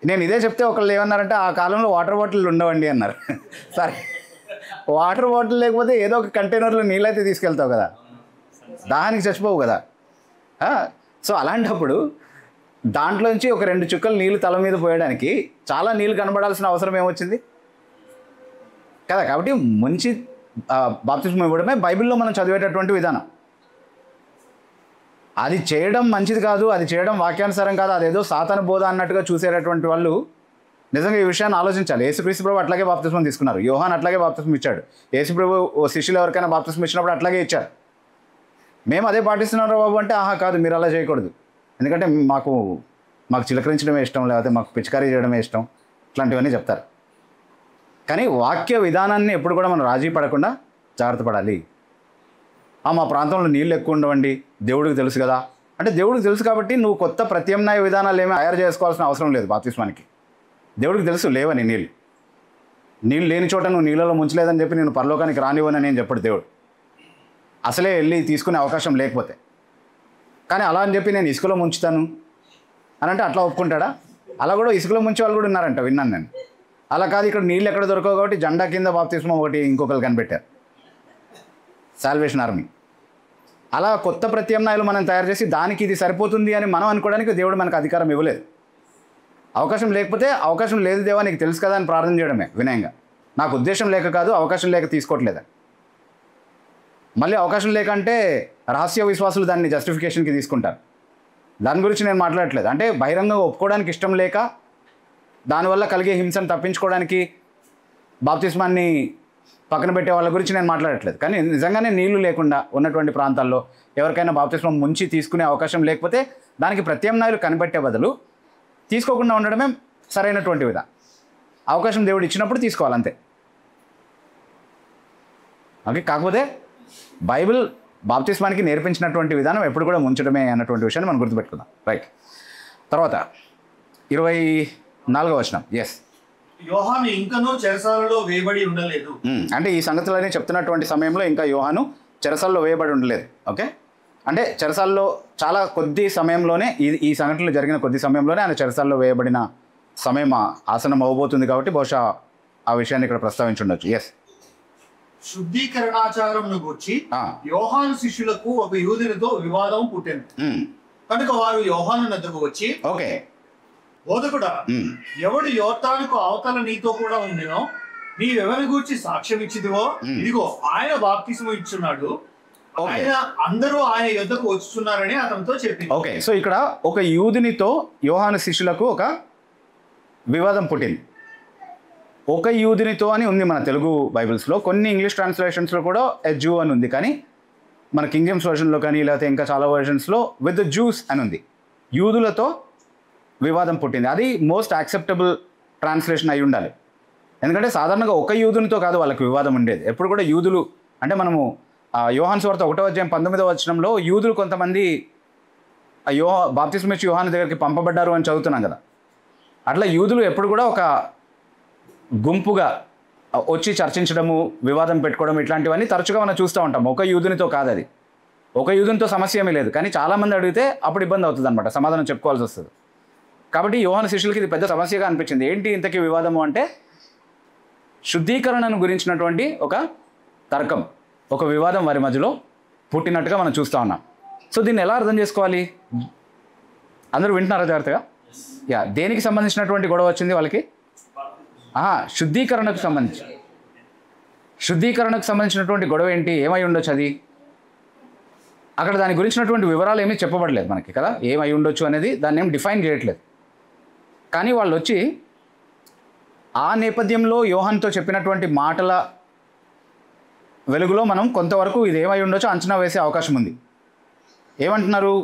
నేను ఇదే చెప్తే ఒకళ్ళు ఏమన్నారంటే, ఆ కాలంలో వాటర్ బాటిల్ ఉండవండి అన్నారు. సరే, వాటర్ బాటిల్ లేకపోతే ఏదో ఒక కంటైనర్లో నీళ్ళైతే తీసుకెళ్తావు కదా, దానికి చచ్చిపోవు కదా. సో అలాంటప్పుడు దాంట్లోంచి ఒక 2 చుక్కలు నీళ్ళు తల మీద పోయడానికి చాలా నీళ్ళు కనబడాల్సిన అవసరం ఏమొచ్చింది కదా. కాబట్టి ముంచి బాప్తిస్మం ఇవ్వడమే బైబిల్లో మనం చదివేటటువంటి విధానం. అది చేయడం మంచిది కాదు, అది చేయడం వాక్యానుసారం కాదు, అదేదో సాతాను బోధ అన్నట్టుగా చూసేటటువంటి వాళ్ళు నిజంగా ఈ విషయాన్ని ఆలోచించాలి. యేసుక్రీస్తు ప్రభు అట్లాగే బాప్తిస్మం తీసుకున్నారు. యోహాన్ అట్లాగే బాప్తిస్మం ఇచ్చాడు. యేసు ప్రభు శిష్యులు ఎవరికైనా బాప్తిస్మం ఇచ్చినప్పుడు అట్లాగే ఇచ్చారు. మేము అదే పాటిస్తున్నారా బాబు అంటే, కాదు, మీరు అలా చేయకూడదు, ఎందుకంటే మాకు చిలకరించడమే ఇష్టం, లేకపోతే మాకు పిచికారీ చేయడమే ఇష్టం, ఇట్లాంటివన్నీ చెప్తారు. కానీ వాక్య విధానాన్ని ఎప్పుడు కూడా మనం రాజీ పడకుండా జాగ్రత్త పడాలి. మా ప్రాంతంలో నీళ్ళు ఎక్కువ ఉండవండి, దేవుడికి తెలుసు కదా అంటే, దేవుడికి తెలుసు కాబట్టి నువ్వు కొత్త ప్రత్యామ్నాయ విధానాలు ఏమీ తయారు చేసుకోవాల్సిన అవసరం లేదు. బాప్తిస్మానికి దేవుడికి తెలుసు లేవని నీళ్ళు లేని చోట నువ్వు నీళ్ళలో ముంచలేదని చెప్పి నేను పరలోకానికి రానివ్వనని నేను చెప్పడు దేవుడు. అసలే వెళ్ళి తీసుకునే అవకాశం లేకపోతే. కానీ అలా అని చెప్పి నేను ఇసుకలో ముంచుతాను అని అంటే అట్లా ఒప్పుకుంటాడా? అలా కూడా ఇసుకలో ముంచే వాళ్ళు కూడా ఉన్నారంట, విన్నాను నేను. అలా కాదు, ఇక్కడ నీళ్ళు ఎక్కడ దొరకవు కాబట్టి జెండా కింద బాప్తిస్మం ఒకటి ఇంకొకరు కనిపెట్టారు, సాల్వేషన్ ఆర్మీ. అలా కొత్త ప్రత్యామ్నాయాలు మనం తయారు చేసి దానికి ఇది సరిపోతుంది అని మనం అనుకోవడానికి దేవుడు మనకు అధికారం ఇవ్వలేదు. అవకాశం లేకపోతే అవకాశం లేదు దేవా నీకు తెలుసు కదా అని ప్రార్థన చేయడమే వినయంగా. నాకు ఉద్దేశం లేక కాదు, అవకాశం లేక తీసుకోవట్లేదు. మళ్ళీ అవకాశం లేక అంటే రహస్య విశ్వాసులు దాన్ని జస్టిఫికేషన్కి తీసుకుంటారు. దాని గురించి నేను మాట్లాడట్లేదు. అంటే బహిరంగంగా ఒప్పుకోవడానికి ఇష్టం లేక దానివల్ల కలిగే హింసను తప్పించుకోవడానికి బాప్తిస్మాన్ని పక్కన పెట్టే వాళ్ళ గురించి నేను మాట్లాడట్లేదు. కానీ నిజంగానే నీళ్లు లేకుండా ఉన్నటువంటి ప్రాంతాల్లో ఎవరికైనా బాప్తిస్మం ముంచి తీసుకునే అవకాశం లేకపోతే దానికి ప్రత్యామ్నాయాలు కనిపెట్టే బదులు తీసుకోకుండా ఉండడమే సరైనటువంటి విధానం. అవకాశం దేవుడు ఇచ్చినప్పుడు తీసుకోవాలి, అంతే. ఓకే, కాకపోతే బైబిల్ బాప్తిస్మానికి నేర్పించినటువంటి విధానం ఎప్పుడు కూడా ముంచడమే అన్నటువంటి విషయాన్ని మనం గుర్తుపెట్టుకుందాం. రైట్. తర్వాత 24వ వచనం. ఎస్, యోహాను ఇంకనూ చెరసాలలో వేయబడి ఉండలేదు. అంటే ఈ సంగతులన్నీ చెప్తున్నటువంటి సమయంలో ఇంకా యోహాను చెరసాల్లో వేయబడి ఉండలేదు. ఓకే, అంటే చెరసాల్లో చాలా కొద్ది సమయంలోనే ఈ సంఘటనలు జరిగిన కొద్ది సమయంలోనే ఆయన చెరసాల్లో వేయబడిన సమయం ఆసనం అవ్వబోతుంది కాబట్టి బహుశా ఆ విషయాన్ని ఇక్కడ ప్రస్తావించుండొచ్చు. ఎస్, శుద్ధీకరణాచారమును గూర్చి యోహాను శిష్యులకు ఒక యూదునితో వివాదం పుట్టింది కనుక వారు యోహాను నద్దకు వచ్చి, ఓకే, బోధకుడా, ఎవడు యోర్దానుకు అవతల నీతో కూడా ఉండినో నీవెవరి గూర్చి సాక్ష్యం ఇచ్చిదివో, ఇదిగో ఆయన బాప్తిస్మం ఇచ్చున్నాడు, ఆయన అందరూ ఆయన యొద్దకు వచ్చుతున్నారని అతనితో చెప్పింది. ఓకే, సో ఇక్కడ ఒక యూదునితో యోహాను శిష్యులకు ఒక వివాదం పుట్టింది. ఒక యూదునితో అని ఉంది మన తెలుగు బైబిల్స్లో, కొన్ని ఇంగ్లీష్ ట్రాన్స్లేషన్స్లో కూడా ఎ జూ అని ఉంది, కానీ మన కింగ్ జేమ్స్ వర్షన్లో కానీ లేకపోతే ఇంకా చాలా వర్షన్స్లో విత్ ద జూస్ అని ఉంది. యూదులతో వివాదం పుట్టింది. అది మోస్ట్ యాక్సెప్టబుల్ ట్రాన్స్లేషన్ అయి ఉండాలి. ఎందుకంటే సాధారణంగా ఒక యూదునితో కాదు వాళ్ళకి వివాదం ఉండేది. ఎప్పుడు కూడా యూదులు అంటే మనము యోహాను సువార్త 1వ అధ్యాయం 19వ వచనంలో యూదులు కొంతమంది బాప్తిస్మా ఇచ్చి యోహాను దగ్గరికి పంపబడ్డారు అని చదువుతున్నాం కదా. అట్లా యూదులు ఎప్పుడు కూడా ఒక గుంపుగా వచ్చి చర్చించడము, వివాదం పెట్టుకోవడం ఇట్లాంటివన్నీ తరచుగా మనం చూస్తూ ఉంటాం. ఒక యూదునితో కాదు, అది ఒక యూదునితో సమస్య ఏమీ లేదు, కానీ చాలామంది అడిగితే అప్పుడు ఇబ్బంది అవుతుంది అనమాట, సమాధానం చెప్పుకోవాల్సి వస్తుంది. కాబట్టి యోహాను శిష్యులకి ఇది పెద్ద సమస్యగా అనిపించింది. ఏంటి ఇంతకీ వివాదము అంటే శుద్ధీకరణను గురించినటువంటి ఒక తర్కం, ఒక వివాదం వారి మధ్యలో పుట్టినట్టుగా మనం చూస్తూ ఉన్నాం. సో దీన్ని ఎలా అర్థం చేసుకోవాలి? అందరూ వింటున్నారా జాగ్రత్తగా? దేనికి సంబంధించినటువంటి గొడవ వచ్చింది వాళ్ళకి? శుద్ధీకరణకు సంబంధించినటువంటి గొడవ ఏంటి, ఏమై ఉండొచ్చు? అది అక్కడ దాని గురించినటువంటి వివరాలు ఏమీ చెప్పబడలేదు మనకి కదా, ఏమై ఉండొచ్చు అనేది దాన్ని ఏం డిఫైన్ చేయట్లేదు. కానీ వాళ్ళు వచ్చి ఆ నేపథ్యంలో యోహానుతో చెప్పినటువంటి మాటల వెలుగులో మనం కొంతవరకు ఇది ఏమై ఉండొచ్చో అంచనా వేసే అవకాశం ఉంది. ఏమంటున్నారు?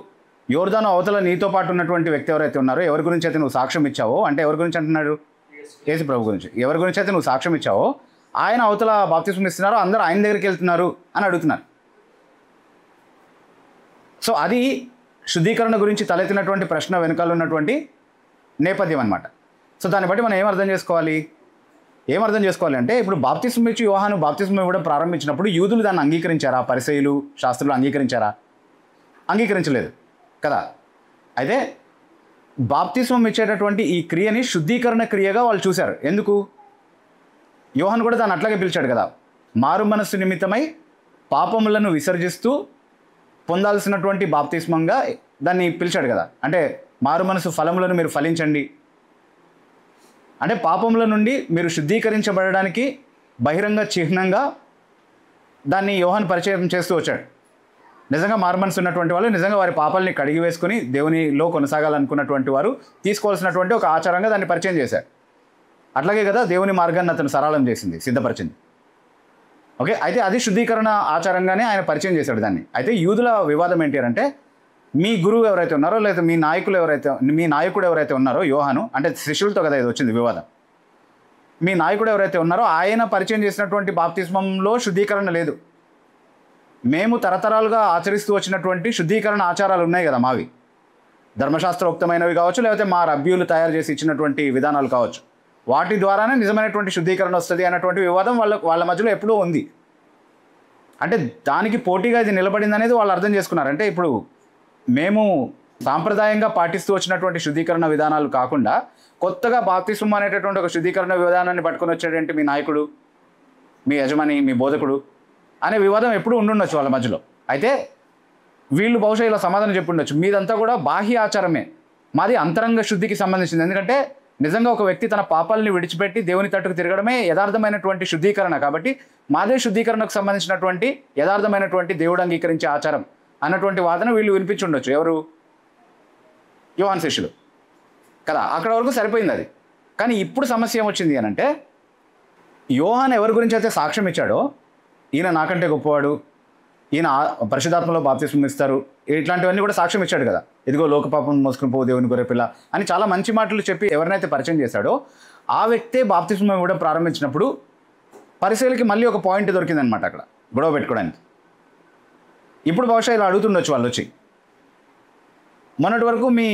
యోర్దాను అవతల నీతో పాటు ఉన్నటువంటి వ్యక్తి ఎవరైతే ఉన్నారో, ఎవరి గురించి అయితే నువ్వు సాక్ష్యం ఇచ్చావో, అంటే ఎవరి గురించి అంటున్నాడు? యేసు ప్రభు గురించి. ఎవరి గురించి అయితే నువ్వు సాక్ష్యం ఇచ్చావో ఆయన అవతల బాప్తిస్మం ఇస్తున్నారో అందరూ ఆయన దగ్గరికి వెళ్తున్నారు అని అడుగుతున్నారు. సో అది శుద్ధీకరణ గురించి తలెత్తినటువంటి ప్రశ్న వెనుకాల ఉన్నటువంటి నేపథ్యం అనమాట. సో దాన్ని బట్టి మనం ఏం అర్థం చేసుకోవాలి అంటే, ఇప్పుడు బాప్తిస్మం ఇచ్చి యోహాను బాప్తిస్మం ఇవ్వడం ప్రారంభించినప్పుడు యూదులు దాన్ని అంగీకరించారా? పరిసయ్యులు, శాస్త్రులు అంగీకరించారా? అంగీకరించలేదు కదా. అయితే బాప్తిస్మం ఇచ్చేటటువంటి ఈ క్రియని శుద్ధీకరణ క్రియగా వాళ్ళు చూశారు. ఎందుకు? యోహాను కూడా దాన్ని అట్లాగే పిలిచాడు కదా, మారు మనస్సు నిమిత్తమై పాపములను విసర్జిస్తూ పొందాల్సినటువంటి బాప్తిస్మంగా దాన్ని పిలిచాడు కదా. అంటే మారు మనసు ఫలములను మీరు ఫలించండి అంటే పాపముల నుండి మీరు శుద్ధీకరించబడడానికి బహిరంగ చిహ్నంగా దాన్ని యోహాను పరిచయం చేస్తూ వచ్చాడు. నిజంగా మారు మనసు ఉన్నటువంటి వాళ్ళు, నిజంగా వారి పాపాలని కడిగి వేసుకుని దేవునిలో కొనసాగాలనుకున్నటువంటి వారు తీసుకోవాల్సినటువంటి ఒక ఆచారంగా దాన్ని పరిచయం చేశాడు. అట్లాగే కదా దేవుని మార్గాన్ని అతను సరళం చేసింది, సిద్ధపరిచింది. ఓకే, అయితే అది శుద్ధీకరణ ఆచారంగానే ఆయన పరిచయం చేశాడు దాన్ని. అయితే యూదుల వివాదం ఏంటి అంటే, మీ గురువు ఎవరైతే ఉన్నారో లేదా మీ నాయకుడు ఎవరైతే ఉన్నారో యోహాను, అంటే శిష్యులతో కదా ఇది వచ్చింది వివాదం. మీ నాయకుడు ఎవరైతే ఉన్నారో ఆయన పరిచయం చేసినటువంటి బాప్తిస్మంలో శుద్ధీకరణ లేదు. మేము తరతరాలుగా ఆచరిస్తూ వచ్చినటువంటి శుద్ధీకరణ ఆచారాలు ఉన్నాయి కదా మావి, ధర్మశాస్త్రోక్తమైనవి కావచ్చు, లేకపోతే మా రబ్బీలు తయారు చేసి ఇచ్చినటువంటి విధానాలు కావచ్చు, వాటి ద్వారానే నిజమైనటువంటి శుద్ధీకరణ వస్తుంది అన్నటువంటి వివాదం వాళ్ళ మధ్యలో ఎప్పుడూ ఉంది. అంటే దానికి పోటీగా ఇది నిలబడింది అనేది వాళ్ళు అర్థం చేసుకున్నారు. అంటే ఇప్పుడు మేము సాంప్రదాయంగా పాటిస్తూ వచ్చినటువంటి శుద్ధీకరణ విధానాలు కాకుండా కొత్తగా బాప్తిస్మం అనేటటువంటి ఒక శుద్ధీకరణ విధానాన్ని పట్టుకొని వచ్చేటువంటి మీ నాయకుడు, మీ యజమాని, మీ బోధకుడు అనే వివాదం ఎప్పుడూ ఉండుండొచ్చు వాళ్ళ మధ్యలో. అయితే వీళ్ళు బహుశా ఇలా సమాధానం చెప్పుండొచ్చు, మీదంతా కూడా బాహ్య ఆచారమే, మాది అంతరంగ శుద్ధికి సంబంధించింది. ఎందుకంటే నిజంగా ఒక వ్యక్తి తన పాపాలని విడిచిపెట్టి దేవుని తట్టుకు తిరగడమే యథార్థమైనటువంటి శుద్ధీకరణ. కాబట్టి మాదే శుద్ధీకరణకు సంబంధించినటువంటి యథార్థమైనటువంటి దేవుడు అంగీకరించే ఆచారం అన్నటువంటి వాదన వీళ్ళు వినిపించుండొచ్చు. ఎవరు? యోహాను శిష్యులు కదా. అక్కడ వరకు సరిపోయింది అది. కానీ ఇప్పుడు సమస్య ఏమొచ్చింది అని అంటే, యోహాను ఎవరి గురించి అయితే సాక్ష్యం ఇచ్చాడో, ఈయన నాకంటే గొప్పవాడు, ఈయన పరిశుద్ధాత్మలో బాప్తిస్మం ఇస్తారు, ఇట్లాంటివన్నీ కూడా సాక్ష్యం ఇచ్చాడు కదా. ఇదిగో లోకపాపం మోసుకుని పో దేవుని గొర్రెపిల్ల అని చాలా మంచి మాటలు చెప్పి ఎవరినైతే పరిచయం చేశాడో ఆ వ్యక్తే బాప్తిస్మం ఇవ్వడం ప్రారంభించినప్పుడు పరిశీలకి మళ్ళీ ఒక పాయింట్ దొరికిందనమాట అక్కడ గొడవ పెట్టుకోవడానికి. ఇప్పుడు బహుశా ఇలా అడుగుతుండొచ్చు వాళ్ళు వచ్చి, మొన్నటి వరకు మీ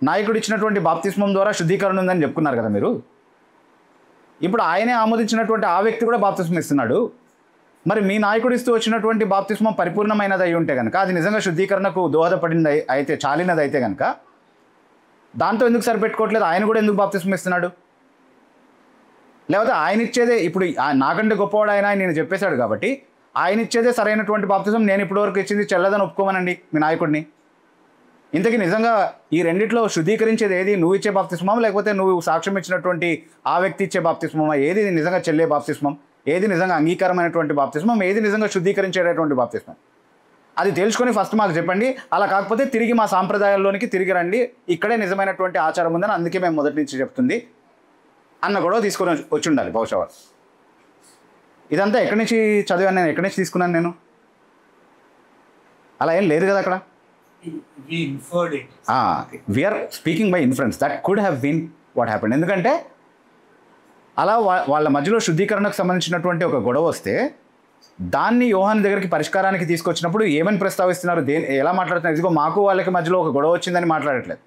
నాయకుడు ఇచ్చినటువంటి బాప్తిస్మం ద్వారా శుద్ధీకరణ ఉందని చెప్పుకున్నారు కదా మీరు, ఇప్పుడు ఆయనే ఆమోదించినటువంటి ఆ వ్యక్తి కూడా బాప్తిస్మం ఇస్తున్నాడు, మరి మీ నాయకుడు ఇస్తూ వచ్చినటువంటి బాప్తిస్మం పరిపూర్ణమైనది అయి ఉంటే కనుక, అది నిజంగా శుద్ధీకరణకు దోహదపడింది అయితే, చాలినది అయితే కనుక దాంతో ఎందుకు సరిపెట్టుకోవట్లేదు? ఆయన కూడా ఎందుకు బాప్తిస్మం ఇస్తున్నాడు? లేకపోతే ఆయన ఇచ్చేదే, ఇప్పుడు నాకంటే గొప్పవాడు ఆయన నేను చెప్పేశాడు కాబట్టి ఆయన ఇచ్చేదే సరైనటువంటి బాప్తిస్మం, నేను ఇప్పటివరకు ఇచ్చింది చెల్లదని ఒప్పుకోమనండి మీ నాయకుడిని. ఇంతకీ నిజంగా ఈ రెండిట్లో శుద్ధీకరించేది ఏది? నువ్వు ఇచ్చే బాప్తిస్మం లేకపోతే నువ్వు సాక్ష్యం ఇచ్చినటువంటి ఆ వ్యక్తి ఇచ్చే బాప్తిస్మమా? ఏది నిజంగా చెల్లే బాప్తిస్మం? ఏది నిజంగా అంగీకారమైనటువంటి బాప్తిస్మం? ఏది నిజంగా శుద్ధీకరించేటటువంటి బాప్తిస్మం అది తెలుసుకొని ఫస్ట్ మాకు చెప్పండి, అలా కాకపోతే తిరిగి మా సాంప్రదాయాల్లోనికి తిరిగి రండి, ఇక్కడే నిజమైనటువంటి ఆచారం ఉందని అందుకే మేము మొదటి నుంచి చెప్తుంది అన్న గొడవ తీసుకొని వచ్చి ఉండాలి బహుశా. ఇదంతా ఎక్కడి నుంచి చదివాను నేను, ఎక్కడి నుంచి తీసుకున్నాను నేను? అలా ఏం లేదు కదా అక్కడ. We are speaking by inference that could have been what happened. ఎందుకంటే అలా వాళ్ళ మధ్యలో శుద్ధీకరణకు సంబంధించినటువంటి ఒక గొడవ వస్తే దాన్ని యోహాను దగ్గరికి పరిష్కారానికి తీసుకొచ్చినప్పుడు ఏమని ప్రస్తావిస్తున్నారు, ఎలా మాట్లాడుతున్నారు? ఇదిగో మాకు వాళ్ళకి మధ్యలో ఒక గొడవ వచ్చిందని మాట్లాడట్లేదు.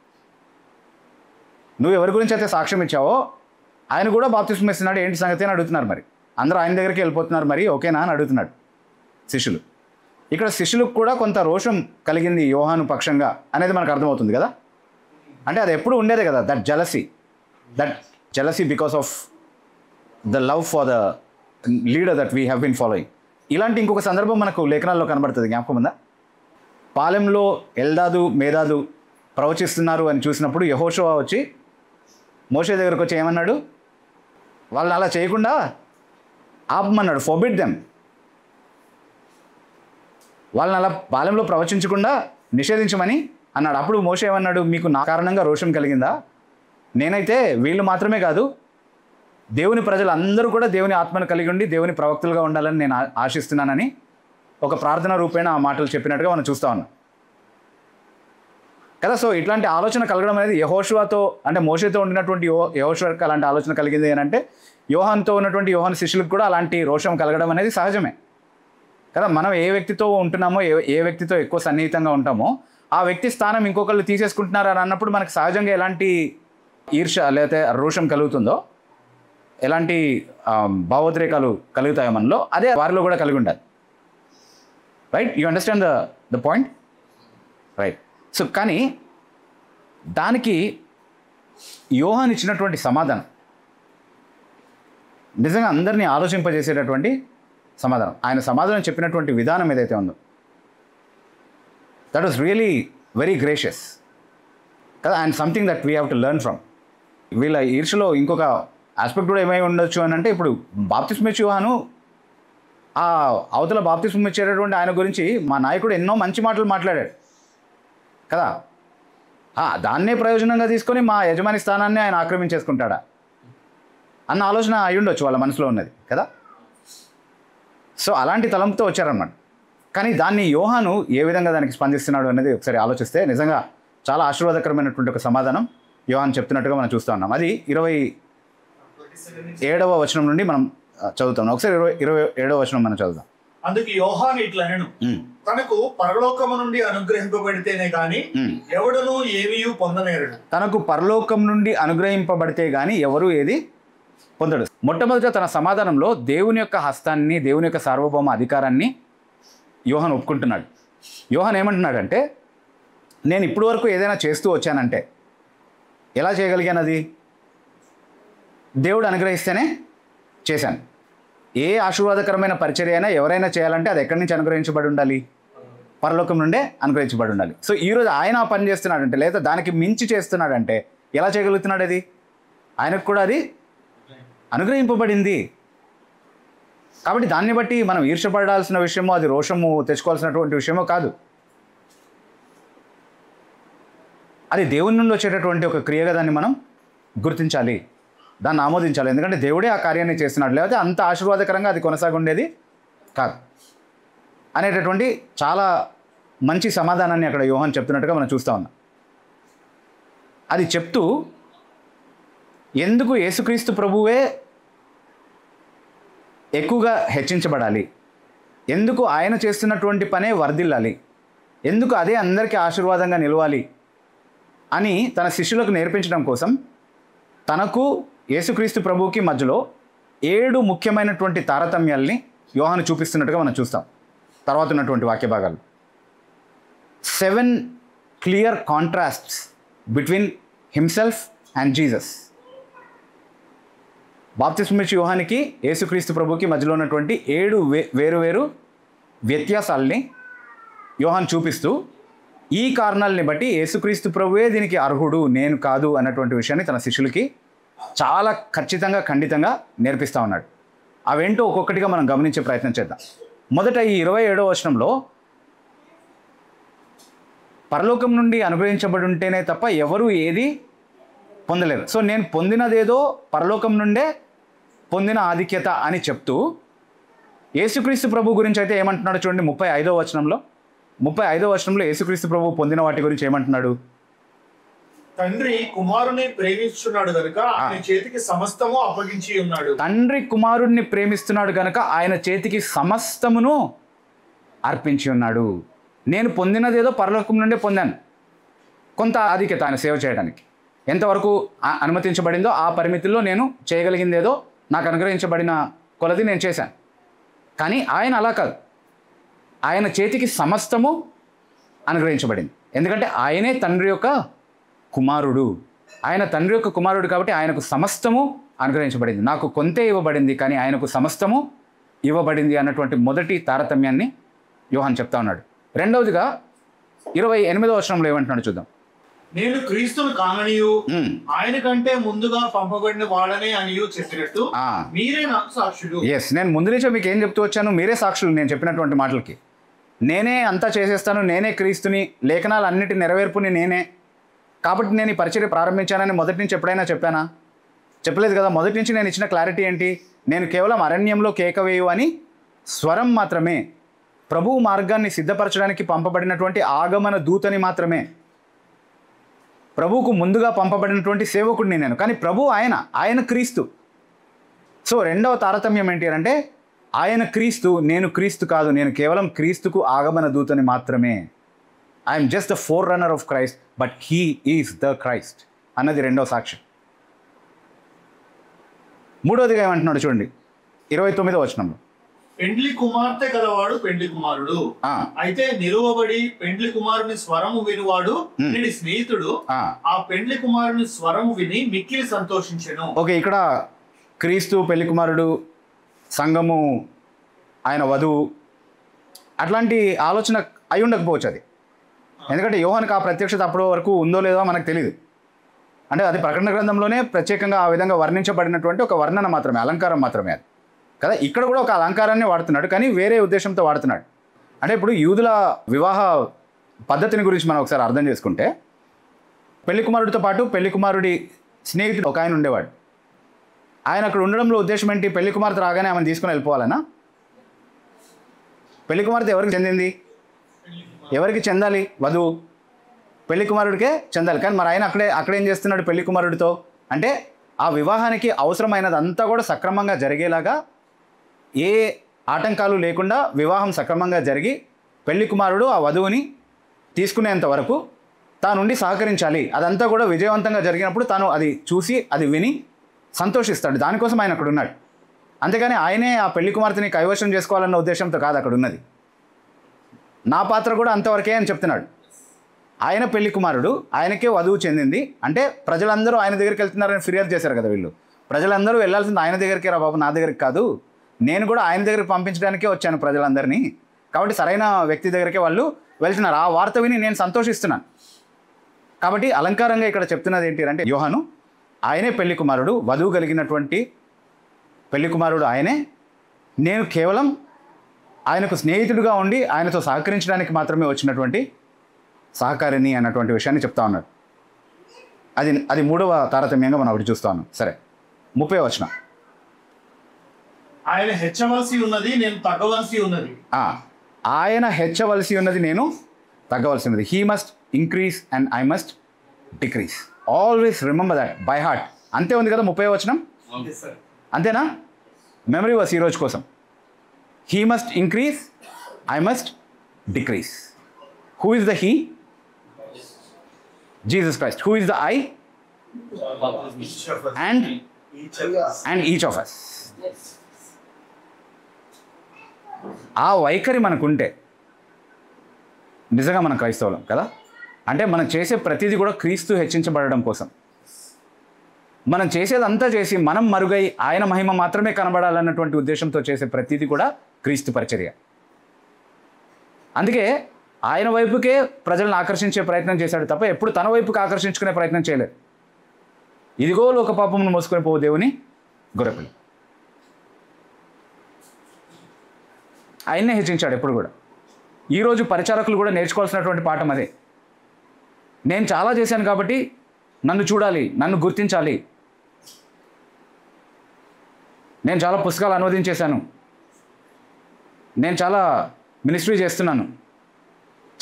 నువ్వు ఎవరి గురించి అయితే సాక్ష్యం ఇచ్చావో ఆయన కూడా బాప్తిస్మం ఇస్తున్నాడు, ఏంటి సంగతి అని అడుగుతున్నారు. మరి అందరూ ఆయన దగ్గరికి వెళ్ళిపోతున్నారు, మరి ఓకేనా అని అడుగుతున్నాడు శిష్యులు. ఇక్కడ శిష్యులకు కూడా కొంత రోషం కలిగింది యోహాను పక్షంగా అనేది మనకు అర్థమవుతుంది కదా. అంటే అది ఎప్పుడు ఉండేదే కదా, that jealousy because of the love for the leader that we have been following. ఇలాంటి ఇంకొక సందర్భం మనకు లేఖనాల్లో కనబడుతుంది, జ్ఞాపకం ఉందా? పాలెంలో ఎల్దాదు మేదాదు ప్రవచిస్తున్నారు అని చూసినప్పుడు యెహోషువ వచ్చి మోషే దగ్గరకు వచ్చి ఏమన్నాడు, వాళ్ళని అలా చేయకుండా ఆపమన్నాడు, ఫోర్బిడ్ దెమ్. వాళ్ళని అలా పాలెంలో ప్రవచించకుండా నిషేధించమని అన్నాడు. అప్పుడు మోషే ఏమన్నాడు, మీకు నా కారణంగా రోషం కలిగిందా? నేనైతే వీళ్ళు మాత్రమే కాదు, దేవుని ప్రజలు అందరూ కూడా దేవుని ఆత్మను కలిగి ఉండి దేవుని ప్రవక్తలుగా ఉండాలని నేను ఆశిస్తున్నానని ఒక ప్రార్థన రూపేణ ఆ మాటలు చెప్పినట్టుగా మనం చూస్తూ ఉన్నాం కదా. సో ఇట్లాంటి ఆలోచన కలగడం అనేది యెహోషువతో, అంటే మోషేతో ఉండినటువంటి యెహోషువకి అలాంటి ఆలోచన కలిగింది అని అంటే యోహానుతో ఉన్నటువంటి యోహాను శిష్యులకు కూడా అలాంటి రోషం కలగడం అనేది సహజమే కదా. మనం ఏ వ్యక్తితో ఉంటున్నామో, ఏ వ్యక్తితో ఎక్కువ సన్నిహితంగా ఉంటామో ఆ వ్యక్తి స్థానం ఇంకొకళ్ళు తీసేసుకుంటున్నారు అని అన్నప్పుడు మనకు సహజంగా ఎలాంటి ఈర్ష లేకపోతే రోషం కలుగుతుందో, ఎలాంటి భావోద్రేకాలు కలుగుతాయో మనలో, అదే వారిలో కూడా కలిగి ఉండాలి. Right? You understand the point? Right. So కానీ దానికి యోహాను ఇచ్చినటువంటి సమాధానం నిజంగా అందరినీ ఆలోచింపజేసేటటువంటి సమాధానం. ఆయన సమాధానం చెప్పినటువంటి విధానం ఏదైతే ఉందో that was really very gracious కదా, and something that we have to learn from. వీళ్ళ ఈర్షలో ఇంకొక ఆస్పెక్ట్ కూడా ఏమై ఉండొచ్చు అని అంటే, ఇప్పుడు బాప్తిస్మం ఇచ్చే యోహాను ఆ అవతల బాప్తిస్మం ఇచ్చేటటువంటి ఆయన గురించి మా నాయకుడు ఎన్నో మంచి మాటలు మాట్లాడాడు కదా. దాన్నే ప్రయోజనంగా తీసుకొని మా యజమాని స్థానాన్ని ఆయన ఆక్రమించేసుకుంటాడా అన్న ఆలోచన అయి ఉండొచ్చు వాళ్ళ మనసులో ఉన్నది కదా. సో అలాంటి తలంపుతో వచ్చారన్నమాట. కానీ దాన్ని యోహాను ఏ విధంగా దానికి స్పందిస్తున్నాడు అనేది ఒకసారి ఆలోచిస్తే నిజంగా చాలా ఆశీర్వాదకరమైనటువంటి ఒక సమాధానం యోహాను చెప్తున్నట్టుగా మనం చూస్తూ ఉన్నాం. అది 27వ వచనం నుండి మనం చదువుతాం. ఒకసారి 27వ వచనం మనం చదువుతాం. అందుకు యోహాను ఇట్లనెను, తనకు పరలోకము నుండి అనుగ్రహింపబడితేనే గాని ఎవడును ఏమీ పొందనేరడు. తనకు పరలోకం నుండి అనుగ్రహింపబడితే గాని ఎవరు ఏది పొందడు. మొట్టమొదట తన సమాధానంలో దేవుని యొక్క హస్తాన్ని, దేవుని యొక్క సార్వభౌమ అధికారాన్ని యోహాను ఒప్పుకుంటున్నాడు. యోహాను ఏమంటున్నాడంటే, నేను ఇప్పటి వరకు ఏదైనా చేస్తూ వచ్చానంటే ఎలా చేయగలిగాను? అది దేవుడు అనుగ్రహిస్తేనే చేశాను. ఏ ఆశీర్వాదకరమైన పరిచర్య అయినా ఎవరైనా చేయాలంటే అది ఎక్కడి నుంచి అనుగ్రహించబడి ఉండాలి? పరలోకం నుండే అనుగ్రహించబడి ఉండాలి. సో ఈరోజు ఆయన ఆ పని చేస్తున్నాడంటే, లేదా దానికి మించి చేస్తున్నాడంటే ఎలా చేయగలుగుతున్నాడు? అది ఆయనకు కూడా అది అనుగ్రహింపబడింది. కాబట్టి దాన్ని బట్టి మనం ఈర్షపడాల్సిన విషయమో, అది రోషము తెచ్చుకోవాల్సినటువంటి విషయమో కాదు. అది దేవుని నుండి వచ్చేటటువంటి ఒక క్రియగా దాన్ని మనం గుర్తించాలి, దాన్ని ఆమోదించాలి. ఎందుకంటే దేవుడే ఆ కార్యాన్ని చేస్తున్నాడు, లేకపోతే అంత ఆశీర్వాదకరంగా అది కొనసాగుండేది కాదు అనేటటువంటి చాలా మంచి సమాధానాన్ని అక్కడ యోహాను చెప్తున్నట్టుగా మనం చూస్తూ ఉన్నాం. అది చెప్తూ ఎందుకు యేసుక్రీస్తు ప్రభువే ఎక్కువగా హెచ్చించబడాలి, ఎందుకు ఆయన చేస్తున్నటువంటి పనే వర్ధిల్లాలి, ఎందుకు అదే అందరికీ ఆశీర్వాదంగా నిలవాలి అని తన శిష్యులకు నేర్పించడం కోసం తనకు యేసుక్రీస్తు ప్రభువుకి మధ్యలో 7 ముఖ్యమైనటువంటి తారతమ్యాల్ని యోహాను చూపిస్తున్నట్టుగా మనం చూస్తాం తర్వాత ఉన్నటువంటి వాక్య భాగాలు. 7 clear contrasts between himself and Jesus. బాప్తిస్మం ఇచ్చే యోహానికి యేసుక్రీస్తు ప్రభువుకి మధ్యలో ఉన్నటువంటి 7 వేరు వ్యత్యాసాలని యోహాను చూపిస్తూ ఈ కారణాలని బట్టి యేసుక్రీస్తు ప్రభువే దీనికి అర్హుడు, నేను కాదు అన్నటువంటి విషయాన్ని తన శిష్యులకి చాలా ఖచ్చితంగా ఖండితంగా నేర్పిస్తూ ఉన్నాడు. అవేంటో ఒక్కొక్కటిగా మనం గమనించే ప్రయత్నం చేద్దాం. మొదట ఈ 27వ వచనంలో పరలోకం నుండి అనుగ్రహించబడి ఉంటేనే తప్ప ఎవరు ఏది పొందలేరు. సో నేను పొందినదేదో పరలోకం నుండే పొందిన ఆధిక్యత అని చెప్తూ యేసుక్రీస్తు ప్రభు గురించి అయితే ఏమంటున్నాడు చూడండి. 35వ వచనంలో యేసుక్రీస్తు ప్రభు పొందిన వాటి గురించి ఏమంటున్నాడు? తండ్రి కుమారుని ప్రేమిస్తున్నాడు గనుక ఆయన చేతికి సమస్తము అప్పగించి ఉన్నాడు. తండ్రి కుమారుడిని ప్రేమిస్తున్నాడు గనుక ఆయన చేతికి సమస్తమును అర్పించి ఉన్నాడు. నేను పొందినదేదో పరలోకం నుండే పొందాను. కొంత ఆధిక్యత ఆయన సేవ చేయడానికి ఎంతవరకు అనుమతించబడిందో ఆ పరిమితుల్లో నేను చేయగలిగిందేదో నాకు అనుగ్రహించబడిన కొలది నేను చేశాను. కానీ ఆయన అలా కాదు. ఆయన చేతికి సమస్తము అనుగ్రహించబడింది. ఎందుకంటే ఆయనే తండ్రి యొక్క కుమారుడు. ఆయన తండ్రి యొక్క కుమారుడు కాబట్టి ఆయనకు సమస్తము అనుగ్రహించబడింది. నాకు కొంతే ఇవ్వబడింది కానీ ఆయనకు సమస్తము ఇవ్వబడింది అన్నటువంటి మొదటి తారతమ్యాన్ని యోహాన్ చెప్తా ఉన్నాడు. రెండవదిగా 28వ వచనంలో ఏమంటున్నాడు చూద్దాం. నేను క్రీస్తును కాననియు ఆయన కంటే ముందుగా పంపబడిన వాడనే అనియు చెప్పినట్టు మీరే నాకు సాక్షులు. ఎస్, నేను ముందు నుంచే మీకు ఏం చెప్తూ వచ్చాను, మీరే సాక్షులు నేను చెప్పినటువంటి మాటలకి. నేనే అంతా చేసేస్తాను, నేనే క్రీస్తుని, లేఖనాలన్నిటి నెరవేర్పుని నేనే, కాబట్టి నేను ఈ పరిచర్య ప్రారంభించానని మొదటి నుంచి ఎప్పుడైనా చెప్పానా? చెప్పలేదు కదా. మొదటి నుంచి నేను ఇచ్చిన క్లారిటీ ఏంటి? నేను కేవలం అరణ్యంలో కేక వేయు అని స్వరం మాత్రమే, ప్రభువు మార్గాన్ని సిద్ధపరచడానికి పంపబడినటువంటి ఆగమన దూతని మాత్రమే, ప్రభువుకు ముందుగా పంపబడినటువంటి సేవకుడిని నేను. కానీ ప్రభు ఆయన క్రీస్తు. సో రెండవ తారతమ్యం ఏంటి అంటే ఆయన క్రీస్తు, నేను క్రీస్తు కాదు, నేను కేవలం క్రీస్తుకు ఆగమన దూతని మాత్రమే. I'm just the four runner of Christ but he is the Christ అన్నది రెండవ సాక్ష్యం. మూడవదిగా ఏమంటున్నాడు చూడండి 29వ వచనంలో. పెండ్లి కుమార్తె గలవాడు పెండ్లి కుమారుడు, అయితే నిలువబడి పెండ్లి కుమారుని స్వరము వినువాడు నీ స్నేహితుడు, ఆ పెండ్లి కుమారుని స్వరము విని మిక్కిలి సంతోషించెను. ఓకే, ఇక్కడ క్రీస్తు పెళ్లి కుమారుడు, సంఘము ఆయన వధువు, అట్లాంటి ఆలోచన అయి ఉండకపోవచ్చు అది. ఎందుకంటే యోహానుకు ఆ ప్రత్యక్షత అప్పటి వరకు ఉందో లేదో మనకు తెలియదు. అంటే అది ప్రకటన గ్రంథంలోనే ప్రత్యేకంగా ఆ విధంగా వర్ణించబడినటువంటి ఒక వర్ణన మాత్రమే, అలంకారం మాత్రమే అది కదా. ఇక్కడ కూడా ఒక అలంకారాన్ని వాడుతున్నాడు కానీ వేరే ఉద్దేశంతో వాడుతున్నాడు. అంటే ఇప్పుడు యూదుల వివాహ పద్ధతిని గురించి మనం ఒకసారి అర్థం చేసుకుంటే, పెళ్లి కుమారుడితో పాటు పెళ్లి కుమారుడి స్నేహితుడు ఒక ఆయన ఉండేవాడు. ఆయన అక్కడ ఉండడంలో ఉద్దేశం ఏంటి? పెళ్లి కుమార్తె రాగానే ఆమెను తీసుకుని వెళ్ళిపోవాలనా? పెళ్లి కుమార్తె ఎవరికి చెందింది? ఎవరికి చెందాలి? వధువు పెళ్లి కుమారుడికే చెందాలి. కానీ మరి ఆయన అక్కడేం చేస్తున్నాడు పెళ్లి కుమారుడితో అంటే ఆ వివాహానికి అవసరమైనదంతా కూడా సక్రమంగా జరిగేలాగా, ఏ ఆటంకాలు లేకుండా వివాహం సక్రమంగా జరిగి పెళ్లి కుమారుడు ఆ వధువుని తీసుకునేంత వరకు తానుండి సహకరించాలి. అదంతా కూడా విజయవంతంగా జరిగినప్పుడు తాను అది చూసి అది విని సంతోషిస్తాడు. దానికోసం ఆయన అక్కడ ఉన్నాడు. అంతేగాని ఆయనే ఆ పెళ్లి కుమార్తెని కైవశం చేసుకోవాలన్న ఉద్దేశంతో కాదు అక్కడ ఉన్నది. నా పాత్ర కూడా అంతవరకే అని చెప్తున్నాడు. ఆయన పెళ్లి కుమారుడు, ఆయనకే వధువు చెందింది. అంటే ప్రజలందరూ ఆయన దగ్గరికి వెళ్తున్నారని ఫిర్యాదు చేశారు కదా వీళ్ళు. ప్రజలందరూ వెళ్ళాల్సింది ఆయన దగ్గరికి రా బాబు, నా దగ్గరికి కాదు, నేను కూడా ఆయన దగ్గరికి పంపించడానికే వచ్చాను ప్రజలందరినీ. కాబట్టి సరైన వ్యక్తి దగ్గరికే వాళ్ళు వెళ్తున్నారు. ఆ వార్త విని నేను సంతోషిస్తున్నాను. కాబట్టి అలంకారంగా ఇక్కడ చెప్తున్నది ఏంటి అంటే యోహాను ఆయనే పెళ్లి కుమారుడు, వధువు కలిగినటువంటి పెళ్లి కుమారుడు ఆయనే. నేను కేవలం ఆయనకు స్నేహితుడిగా ఉండి ఆయనతో సహకరించడానికి మాత్రమే వచ్చినటువంటి సహకారిని అన్నటువంటి విషయాన్ని చెప్తా ఉన్నాడు. అది మూడవ తారతమ్యంగా మనం ఒకటి చూస్తా ఉన్నాం. సరే, 30వ వచనం. ఆయన హెచ్చవలసి ఉన్నది, నేను తగ్గవలసి ఉన్నది. ఆయన హెచ్చవలసి ఉన్నది, నేను తగ్గవలసి ఉన్నది. He must increase and I must decrease. Always remember that by heart. అంతే ఉంది కదా 30వ వచనం, అంతేనా? మెమరీ వర్స్ ఈరోజు కోసం. He must increase, I must decrease. Who is the he? Jesus Christ. Who is the I? And each of us. ఆ వైఖరి మనకుంటే నిజంగా మన క్రైస్తవులం కదా. అంటే మనం చేసే ప్రతిదీ కూడా క్రీస్తు హెచ్చించబడడం కోసం. మనం చేసేదంతా చేసి మనం మరుగై ఆయన మహిమ మాత్రమే కనబడాలన్నటువంటి ఉద్దేశంతో చేసే ప్రతిదీ కూడా క్రీస్తు పరిచర్య. అందుకే ఆయన వైపుకే ప్రజలను ఆకర్షించే ప్రయత్నం చేశాడు తప్ప ఎప్పుడు తన వైపుకి ఆకర్షించుకునే ప్రయత్నం చేయలేదు. ఇదిగో లోక పాపమును మోసుకొని పోవు దేవుని గొర్రెపిల్ల. ఆయన్నే హెచ్చించాడు ఎప్పుడు కూడా. ఈరోజు పరిచారకులు కూడా నేర్చుకోవాల్సినటువంటి పాఠం అదే. నేను చాలా చేశాను కాబట్టి నన్ను చూడాలి, నన్ను గుర్తించాలి, నేను చాలా పుస్తకాలు అనువదించేశాను, నేను చాలా మినిస్ట్రీ చేస్తున్నాను,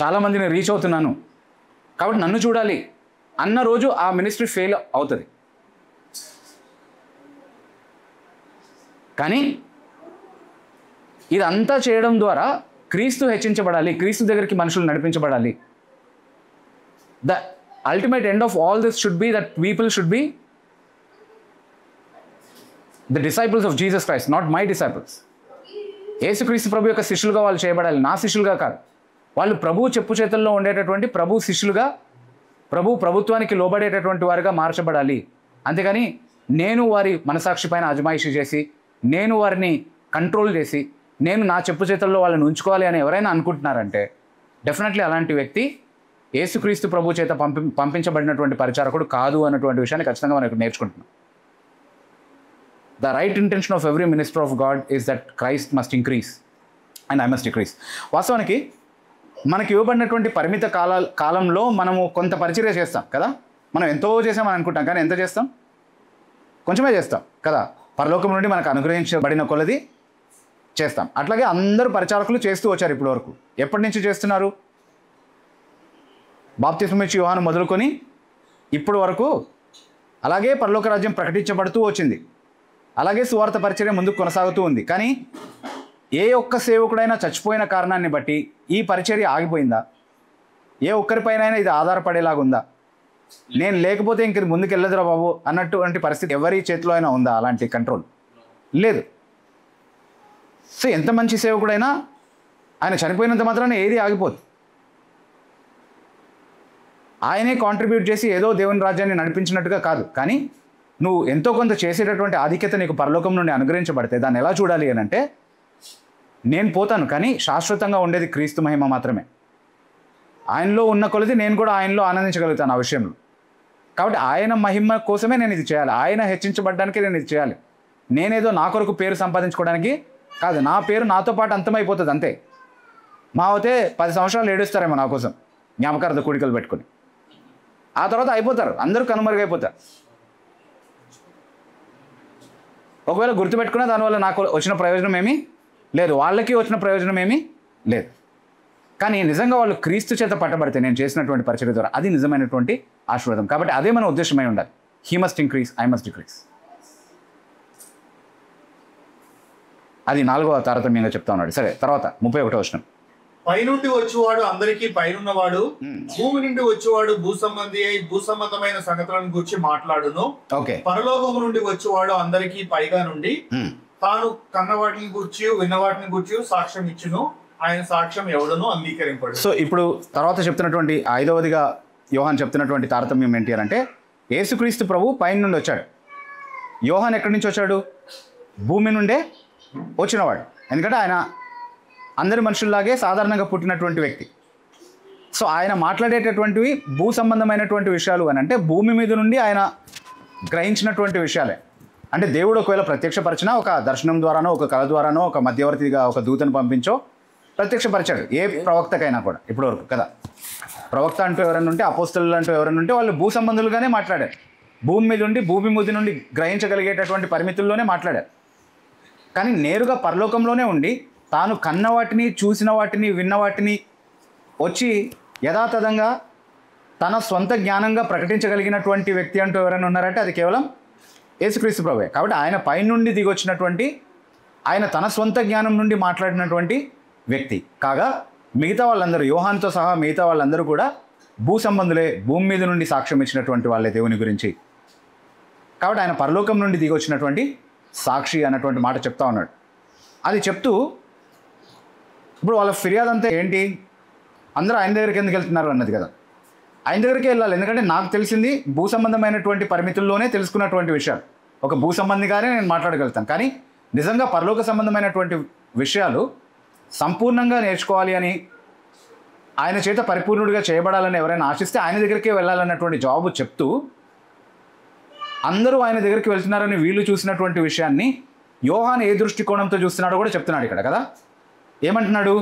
చాలామందిని రీచ్ అవుతున్నాను కాబట్టి నన్ను చూడాలి అన్న రోజు ఆ మినిస్ట్రీ ఫెయిల్ అవుతుంది. కానీ ఇదంతా చేయడం ద్వారా క్రీస్తు హెచ్చించబడాలి, క్రీస్తు దగ్గరికి మనుషులు నడిపించబడాలి. The ultimate end of all this should be that people should be the disciples of Jesus Christ, not my disciples. యేసుక్రీస్తు ప్రభు యొక్క శిష్యులుగా వాళ్ళు చేయబడాలి, నా శిష్యులుగా కాదు. వాళ్ళు ప్రభువు చెప్పు చేతుల్లో ఉండేటటువంటి ప్రభు శిష్యులుగా, ప్రభు ప్రభుత్వానికి లోబడేటటువంటి వారిగా మార్చబడాలి. అంతేగాని నేను వారి మనసాక్షి పైన అజమాయిషీ చేసి, నేను వారిని కంట్రోల్ చేసి, నేను నా చెప్పు చేతుల్లో వాళ్ళని ఉంచుకోవాలి అని ఎవరైనా అనుకుంటున్నారంటే డెఫినెట్లీ అలాంటి వ్యక్తి యేసుక్రీస్తు ప్రభు చేత పంపించబడినటువంటి పరిచారకుడు కాదు అన్నటువంటి విషయాన్ని ఖచ్చితంగా మనం నేర్చుకుంటున్నాం. The right intention of every minister of God is that Christ must increase and I must decrease. వాస్తవానికి మనకి ఇవ్వబడినటువంటి పరిమిత కాలంలో మనము కొంత పరిచర్య చేస్తాం కదా. మనం ఎంతో చేసామని అనుకుంటాం, కానీ ఎంత చేస్తాం? కొంచెమే చేస్తాం కదా. పరలోకం నుండి మనకు అనుగ్రహించబడిన కొలది చేస్తాం. అట్లాగే అందరూ పరిచారకులు చేస్తూ వచ్చారు ఇప్పటి వరకు. ఎప్పటి నుంచి చేస్తున్నారు? బాప్తిస్మం ఇచ్చి యోహాను మొదలుకొని ఇప్పటి వరకు అలాగే పరలోక రాజ్యం ప్రకటించబడుతూ వచ్చింది, అలాగే సువార్త పరిచర్య ముందుకు కొనసాగుతూ ఉంది. కానీ ఏ ఒక్క సేవకుడైనా చచ్చిపోయిన కారణాన్ని బట్టి ఈ పరిచర్య ఆగిపోయిందా? ఏ ఒక్కరిపైనైనా ఇది ఆధారపడేలాగా ఉందా? నేను లేకపోతే ఇంక ముందుకు వెళ్ళదురా బాబు అన్నటువంటి పరిస్థితి ఎవరి చేతిలో అయినా ఉందా? అలాంటి కంట్రోల్ లేదు. సో ఎంత మంచి సేవకుడైనా ఆయన చనిపోయినంత మాత్రాన ఏది ఆగిపోదు. ఆయనే కాంట్రిబ్యూట్ చేసి ఏదో దేవుని రాజ్యాన్ని నడిపించినట్టుగా కాదు. కానీ నువ్వు ఎంతో కొంత చేసేటటువంటి ఆధిక్యత నీకు పరలోకం నుండి అనుగ్రహించబడితే దాన్ని ఎలా చూడాలి అని అంటే, నేను పోతాను కానీ శాశ్వతంగా ఉండేది క్రీస్తు మహిమ మాత్రమే. ఆయనలో ఉన్న కొలది నేను కూడా ఆయనలో ఆనందించగలుగుతాను ఆ విషయంలో. కాబట్టి ఆయన మహిమ కోసమే నేను ఇది చేయాలి, ఆయన హెచ్చించబడడానికి నేను ఇది చేయాలి. నేనేదో నా కొరకు పేరు సంపాదించుకోవడానికి కాదు. నా పేరు నాతో పాటు అంతమైపోతుంది అంతే. మా అయితే 10 సంవత్సరాలు ఏడుస్తారేమో నా కోసం జ్ఞాపకార్థ కూడికలు పెట్టుకొని, ఆ తర్వాత అయిపోతారు, అందరూ కనుమరుగైపోతారు. ఒకవేళ గుర్తుపెట్టుకున్నా దానివల్ల నాకు వచ్చిన ప్రయోజనం ఏమీ లేదు, వాళ్ళకి వచ్చిన ప్రయోజనం ఏమీ లేదు. కానీ నిజంగా వాళ్ళు క్రీస్తు చేత పట్టబడితే నేను చేసినటువంటి పరిచర్య ద్వారా అది నిజమైనటువంటి ఆశీర్వాదం. కాబట్టి అదే మన ఉద్దేశమై ఉండాలి. He must increase, I must decrease. అది 4వ తారతమ్యంగా చెప్తా ఉన్నాడు. సరే, తర్వాత 31వ వచనం. పైనుండి వచ్చేవాడు అందరికీ పైనున్నవాడు, భూమి నుండి వచ్చేవాడు భూసంబంధి అయి భూసంబంధమైన సంగతులను గురించి మాట్లాడును. పరలోకము నుండి వచ్చేవాడు అందరికీ పైగా నుండి తాను కన్న వాటిని గురించి విన్న వాటిని గురించి సాక్ష్యం ఇచ్చును. ఆయన సాక్ష్యం ఎవడను అంగీకరింపడు. సో ఇప్పుడు తర్వాత చెప్తున్నటువంటి 5వదిగా యోహాన్ చెప్తున్నటువంటి తారతమ్యం ఏంటి అని అంటే, యేసుక్రీస్తు ప్రభు పైన నుండి వచ్చాడు. యోహాన్ ఎక్కడి నుంచి వచ్చాడు? భూమి నుండే వచ్చినవాడు. ఎందుకంటే ఆయన అందరి మనుషుల్లాగే సాధారణంగా పుట్టినటువంటి వ్యక్తి. సో ఆయన మాట్లాడేటటువంటివి భూ సంబంధమైనటువంటి విషయాలు అని అంటే భూమి మీద నుండి ఆయన గ్రహించినటువంటి విషయాలే. అంటే దేవుడు ఒకవేళ ప్రత్యక్షపరిచినా ఒక దర్శనం ద్వారానో, ఒక కళ ద్వారానో, ఒక మధ్యవర్తిగా ఒక దూతను పంపించో ప్రత్యక్షపరిచాడు ఏ ప్రవక్తకైనా కూడా ఇప్పటివరకు కదా. ప్రవక్త అంటూ ఎవరైనా ఉంటే, అపోస్తలులు అంటూ ఎవరైనా ఉంటే వాళ్ళు భూ సంబంధులుగానే మాట్లాడారు. భూమి మీద ఉండి భూమి ముద్దు నుండి గ్రహించగలిగేటటువంటి పరిమితుల్లోనే మాట్లాడారు. కానీ నేరుగా పరలోకంలోనే ఉండి తాను కన్న వాటిని, చూసిన వాటిని, విన్న వాటిని వచ్చి యథాతథంగా తన సొంత జ్ఞానంగా ప్రకటించగలిగినటువంటి వ్యక్తి అంటూ ఎవరైనా ఉన్నారంటే అది కేవలం యేసుక్రీస్తు ప్రభువే. కాబట్టి ఆయన పైనుండి దిగొచ్చినటువంటి, ఆయన తన సొంత జ్ఞానం నుండి మాట్లాడినటువంటి వ్యక్తి కాగా మిగతా వాళ్ళందరూ, యోహానుతో సహా మిగతా వాళ్ళందరూ కూడా భూ సంబంధులే, భూమి మీద నుండి సాక్ష్యం ఇచ్చినటువంటి వాళ్ళే దేవుని గురించి. కాబట్టి ఆయన పరలోకం నుండి దిగొచ్చినటువంటి సాక్షి అన్నటువంటి మాట చెప్తా ఉన్నాడు. అది చెప్తూ ఇప్పుడు వాళ్ళ ఫిర్యాదు అంతా ఏంటి? అందరూ ఆయన దగ్గరికి ఎందుకు వెళ్తున్నారు అన్నది కదా. ఆయన దగ్గరికి వెళ్ళాలి. ఎందుకంటే నాకు తెలిసింది భూ సంబంధమైనటువంటి పరిమితుల్లోనే తెలుసుకున్నటువంటి విషయాలు. ఒక భూ సంబంధిగానే నేను మాట్లాడగలుగుతాను. కానీ నిజంగా పరలోక సంబంధమైనటువంటి విషయాలు సంపూర్ణంగా నేర్చుకోవాలి అని, ఆయన చేత పరిపూర్ణుడిగా చేయబడాలని ఎవరైనా ఆశిస్తే ఆయన దగ్గరికే వెళ్ళాలన్నటువంటి జవాబు చెప్తూ, అందరూ ఆయన దగ్గరికి వెళ్తున్నారని వీళ్ళు చూసినటువంటి విషయాన్ని యోహాను ఏ దృష్టికోణంతో చూస్తున్నాడో కూడా చెప్తున్నాడు ఇక్కడ కదా. ఏమంటున్నాడు?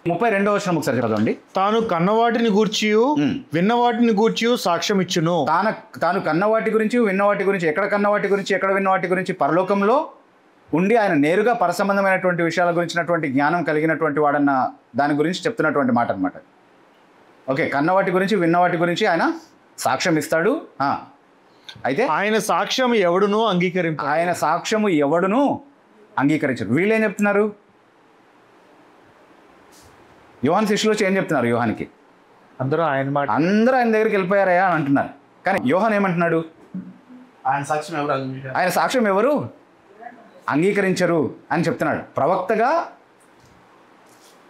32వ వచనం ఒకసారి చదవండి. తాను కన్నవాటిని గూర్చి విన్నవాటిని గూర్చి సాక్ష్యం ఇచ్చును. తాను కన్నవాటి గురించి విన్నవాటి గురించి, ఎక్కడ కన్నవాటి గురించి ఎక్కడ విన్నవాటి గురించి, పరలోకంలో ఉండి ఆయన నేరుగా పరసంబంధమైనటువంటి విషయాల గురించినటువంటి జ్ఞానం కలిగినటువంటి వాడన్న దాని గురించి చెప్తున్నటువంటి మాట అనమాట. ఓకే, కన్నవాటి గురించి విన్నవాటి గురించి ఆయన సాక్ష్యం ఇస్తాడు. అయితే ఆయన సాక్ష్యం ఎవడును అంగీకరించరు. వీళ్ళు ఏం చెప్తున్నారు? యోహాన్ శిష్యులు వచ్చి ఏం చెప్తున్నారు యోహానికి? అందరూ ఆయన దగ్గరికి వెళ్ళిపోయారయ్యా అని అంటున్నారు. కానీ యోహాన్ ఏమంటున్నాడు? ఆయన సాక్ష్యం ఎవరు అంగీకరించరు అని చెప్తున్నాడు. ప్రవక్తగా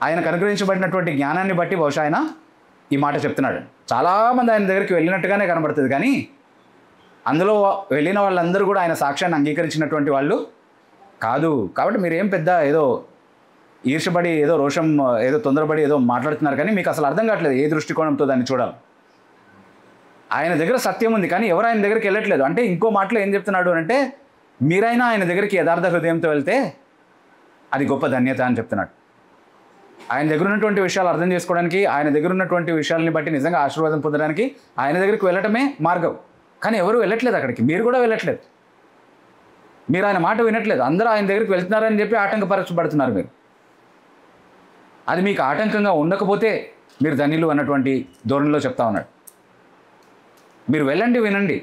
ఆయనకు అనుగ్రహించబడినటువంటి జ్ఞానాన్ని బట్టి బహుశా ఆయన ఈ మాట చెప్తున్నాడు. చాలామంది ఆయన దగ్గరికి వెళ్ళినట్టుగానే కనబడుతుంది, కానీ అందులో వెళ్ళిన వాళ్ళందరూ కూడా ఆయన సాక్ష్యాన్ని అంగీకరించినటువంటి వాళ్ళు కాదు. కాబట్టి మీరేం పెద్ద ఏదో ఈర్షపడి ఏదో రోషం ఏదో తొందరపడి ఏదో మాట్లాడుతున్నారు, కానీ మీకు అసలు అర్థం కావట్లేదు ఏ దృష్టికోణంతో దాన్ని చూడాలి. ఆయన దగ్గర సత్యం ఉంది, కానీ ఎవరు ఆయన దగ్గరికి వెళ్ళట్లేదు. అంటే ఇంకో మాటలో ఏం చెప్తున్నాడు అంటే, మీరైనా ఆయన దగ్గరికి యథార్థ హృదయంతో వెళ్తే అది గొప్ప ధన్యత అని చెప్తున్నాడు. ఆయన దగ్గర ఉన్నటువంటి విషయాలు అర్థం చేసుకోవడానికి, ఆయన దగ్గర ఉన్నటువంటి విషయాలని బట్టి నిజంగా ఆశీర్వాదం పొందడానికి ఆయన దగ్గరికి వెళ్ళటమే మార్గం. కానీ ఎవరు వెళ్ళట్లేదు అక్కడికి, మీరు కూడా వెళ్ళట్లేదు. మీరు ఆయన మాట వినట్లేదు. అందరూ ఆయన దగ్గరికి వెళ్తున్నారని చెప్పి ఆటంకపరచబడుతున్నారు మీరు. అది మీకు ఆటంకంగా ఉండకపోతే మీరు ధన్యులు అన్నటువంటి ధోరణిలో చెప్తా ఉన్నాడు. మీరు వెళ్ళండి, వినండి.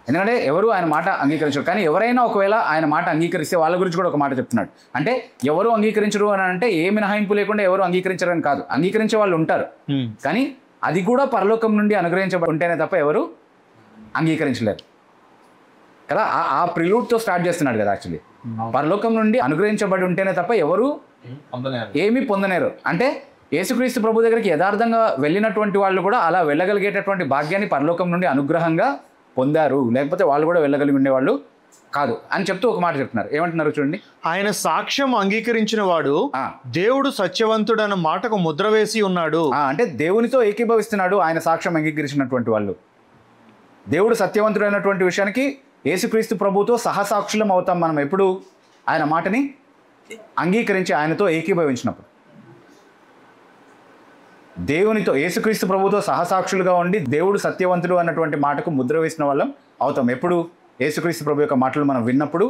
ఎందుకంటే ఎవరు ఆయన మాట అంగీకరించరు. కానీ ఎవరైనా ఒకవేళ ఆయన మాట అంగీకరిస్తే వాళ్ళ గురించి కూడా ఒక మాట చెప్తున్నాడు. అంటే ఎవరు అంగీకరించరు అని అంటే ఏ మినహాయింపు లేకుండా ఎవరు అంగీకరించరని కాదు, అంగీకరించే వాళ్ళు ఉంటారు. కానీ అది కూడా పరలోకం నుండి అనుగ్రహించబడి ఉంటేనే తప్ప ఎవరు అంగీకరించలేరు కదా. ఆ ప్రిలూడ్తో స్టార్ట్ చేస్తున్నాడు కదా. యాక్చువల్లీ పరలోకం నుండి అనుగ్రహించబడి ఉంటేనే తప్ప ఎవరు ఏమీ పొందలేరు. అంటే యేసుక్రీస్తు ప్రభు దగ్గరికి యథార్థంగా వెళ్ళినటువంటి వాళ్ళు కూడా అలా వెళ్ళగలిగేటటువంటి భాగ్యాన్ని పరలోకం నుండి అనుగ్రహంగా పొందారు, లేకపోతే వాళ్ళు కూడా వెళ్ళగలిగి ఉండేవాళ్ళు కాదు అని చెప్తూ ఒక మాట చెప్తున్నారు. ఏమంటున్నారు చూడండి. ఆయన సాక్ష్యం అంగీకరించిన వాడు దేవుడు సత్యవంతుడు అన్న మాటకు ముద్ర వేసి ఉన్నాడు. అంటే దేవునితో ఏకీభవిస్తున్నాడు ఆయన సాక్ష్యం అంగీకరించినటువంటి వాళ్ళు. దేవుడు సత్యవంతుడు అయినటువంటి విషయానికి యేసుక్రీస్తు ప్రభుతో సహసాక్షులం అవుతాం మనం ఎప్పుడు ఆయన మాటని అంగీకరించి ఆయనతో ఏకీభవించినప్పుడు. దేవునితో యేసుక్రీస్తు ప్రభుతో సహసాక్షులుగా ఉండి దేవుడు సత్యవంతుడు అన్నటువంటి మాటకు ముద్ర వేసిన వాళ్ళం అవుతాం ఎప్పుడు? యేసుక్రీస్తు ప్రభు యొక్క మాటలు మనం విన్నప్పుడు,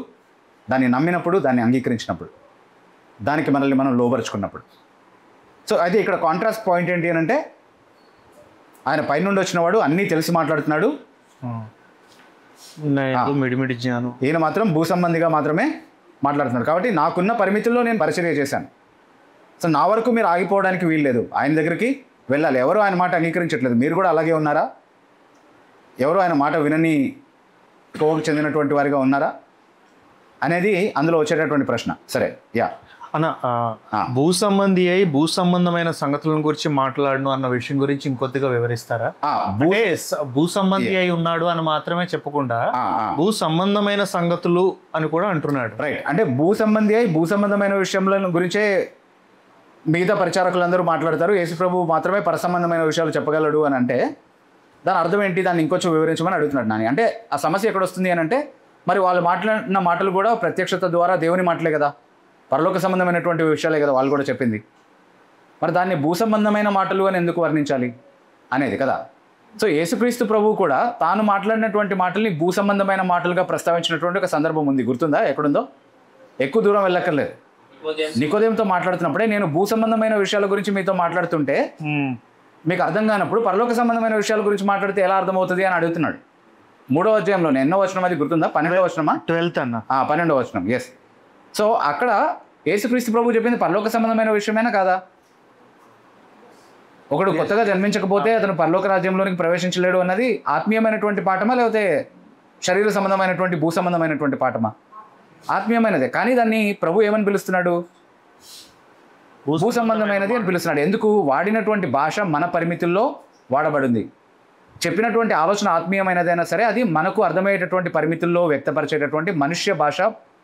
దాన్ని నమ్మినప్పుడు, దాన్ని అంగీకరించినప్పుడు, దానికి మనల్ని మనం లోబరుచుకున్నప్పుడు. సో అయితే ఇక్కడ కాంట్రాస్ట్ పాయింట్ ఏంటి అని అంటే, ఆయన పైనుండి వచ్చినవాడు అన్నీ తెలిసి మాట్లాడుతున్నాడు, మిడిమిడి జ్ఞానం. ఈయన మాత్రం భూసంబంధిగా మాత్రమే మాట్లాడుతున్నాడు. కాబట్టి నాకున్న పరిమితుల్లో నేను పరిచర్య చేశాను. సో నా వరకు మీరు ఆగిపోవడానికి వీల్లేదు, ఆయన దగ్గరికి వెళ్ళాలి. ఎవరు ఆయన మాట అంగీకరించట్లేదు. మీరు కూడా అలాగే ఉన్నారా? ఎవరు ఆయన మాట వినని కోవకు చెందినటువంటి వారిగా ఉన్నారా అనేది అందులో వచ్చేటటువంటి ప్రశ్న. సరే, యా అన్న, భూ సంబంధమైన సంగతులను గురించి మాట్లాడను అన్న విషయం గురించి ఇంకొద్దిగా వివరిస్తారా? భూ సంబంధి అయి ఉన్నాడు అని మాత్రమే చెప్పకుండా భూ సంబంధమైన సంగతులు అని కూడా అంటున్నాడు. రైట్. అంటే భూ సంబంధమైన విషయంలో గురించే మిగతా పరిచారకులందరూ మాట్లాడతారు, యేసుప్రభు మాత్రమే పరసంబంధమైన విషయాలు చెప్పగలడు అని అంటే దాని అర్థం ఏంటి? దాన్ని ఇంకొంచెం వివరించమని అడుగుతున్నాడు నాని. అంటే ఆ సమస్య ఎక్కడ వస్తుంది అని అంటే, మరి వాళ్ళు మాట్లాడిన మాటలు కూడా ప్రత్యక్షత ద్వారా దేవుని మాటలే కదా, పరలోక సంబంధమైనటువంటి విషయాలే కదా వాళ్ళు కూడా చెప్పింది. మరి దాన్ని భూ సంబంధమైన మాటలు అని ఎందుకు వర్ణించాలి అనేది కదా. సో యేసుక్రీస్తు ప్రభువు కూడా తాను మాట్లాడినటువంటి మాటల్ని భూ సంబంధమైన మాటలుగా ప్రస్తావించినటువంటి ఒక సందర్భం ఉంది, గుర్తుందా? ఎక్కడుందో? ఎక్కువ దూరం వెళ్ళక్కర్లేదు. నికోదేముతో మాట్లాడుతున్నప్పుడే నేను భూ సంబంధమైన విషయాల గురించి మీతో మాట్లాడుతుంటే మీకు అర్థం కానప్పుడు పరలోక సంబంధమైన విషయాల గురించి మాట్లాడితే ఎలా అర్థమవుతుంది అని అడుగుతున్నాడు. 3వ అధ్యాయంలో ఎన్నో వచనం అది గుర్తుందా? 12వ వచనమా? 12th అన్న. 12వ వచనం. ఎస్. సో అక్కడ యేసుక్రీస్తు ప్రభు చెప్పింది పరలోక సంబంధమైన విషయమేనా కాదా? ఒకడు కొత్తగా జన్మించకపోతే అతను పరలోక రాజ్యంలోనికి ప్రవేశించలేడు అన్నది ఆత్మీయమైనటువంటి పాఠమా, లేకపోతే శరీర సంబంధమైనటువంటి భూ సంబంధమైనటువంటి పాఠమా? ఆత్మీయమైనదే. కానీ దాన్ని ప్రభు ఏమని పిలుస్తున్నాడు? భూ సంబంధమైనది అని పిలుస్తున్నాడు. ఎందుకు? వాడినటువంటి భాష మన పరిమితుల్లో వాడబడింది. చెప్పినటువంటి ఆలోచన ఆత్మీయమైనదైనా సరే అది మనకు అర్థమయ్యేటటువంటి పరిమితుల్లో వ్యక్తపరిచేటటువంటి మనుష్య భాష,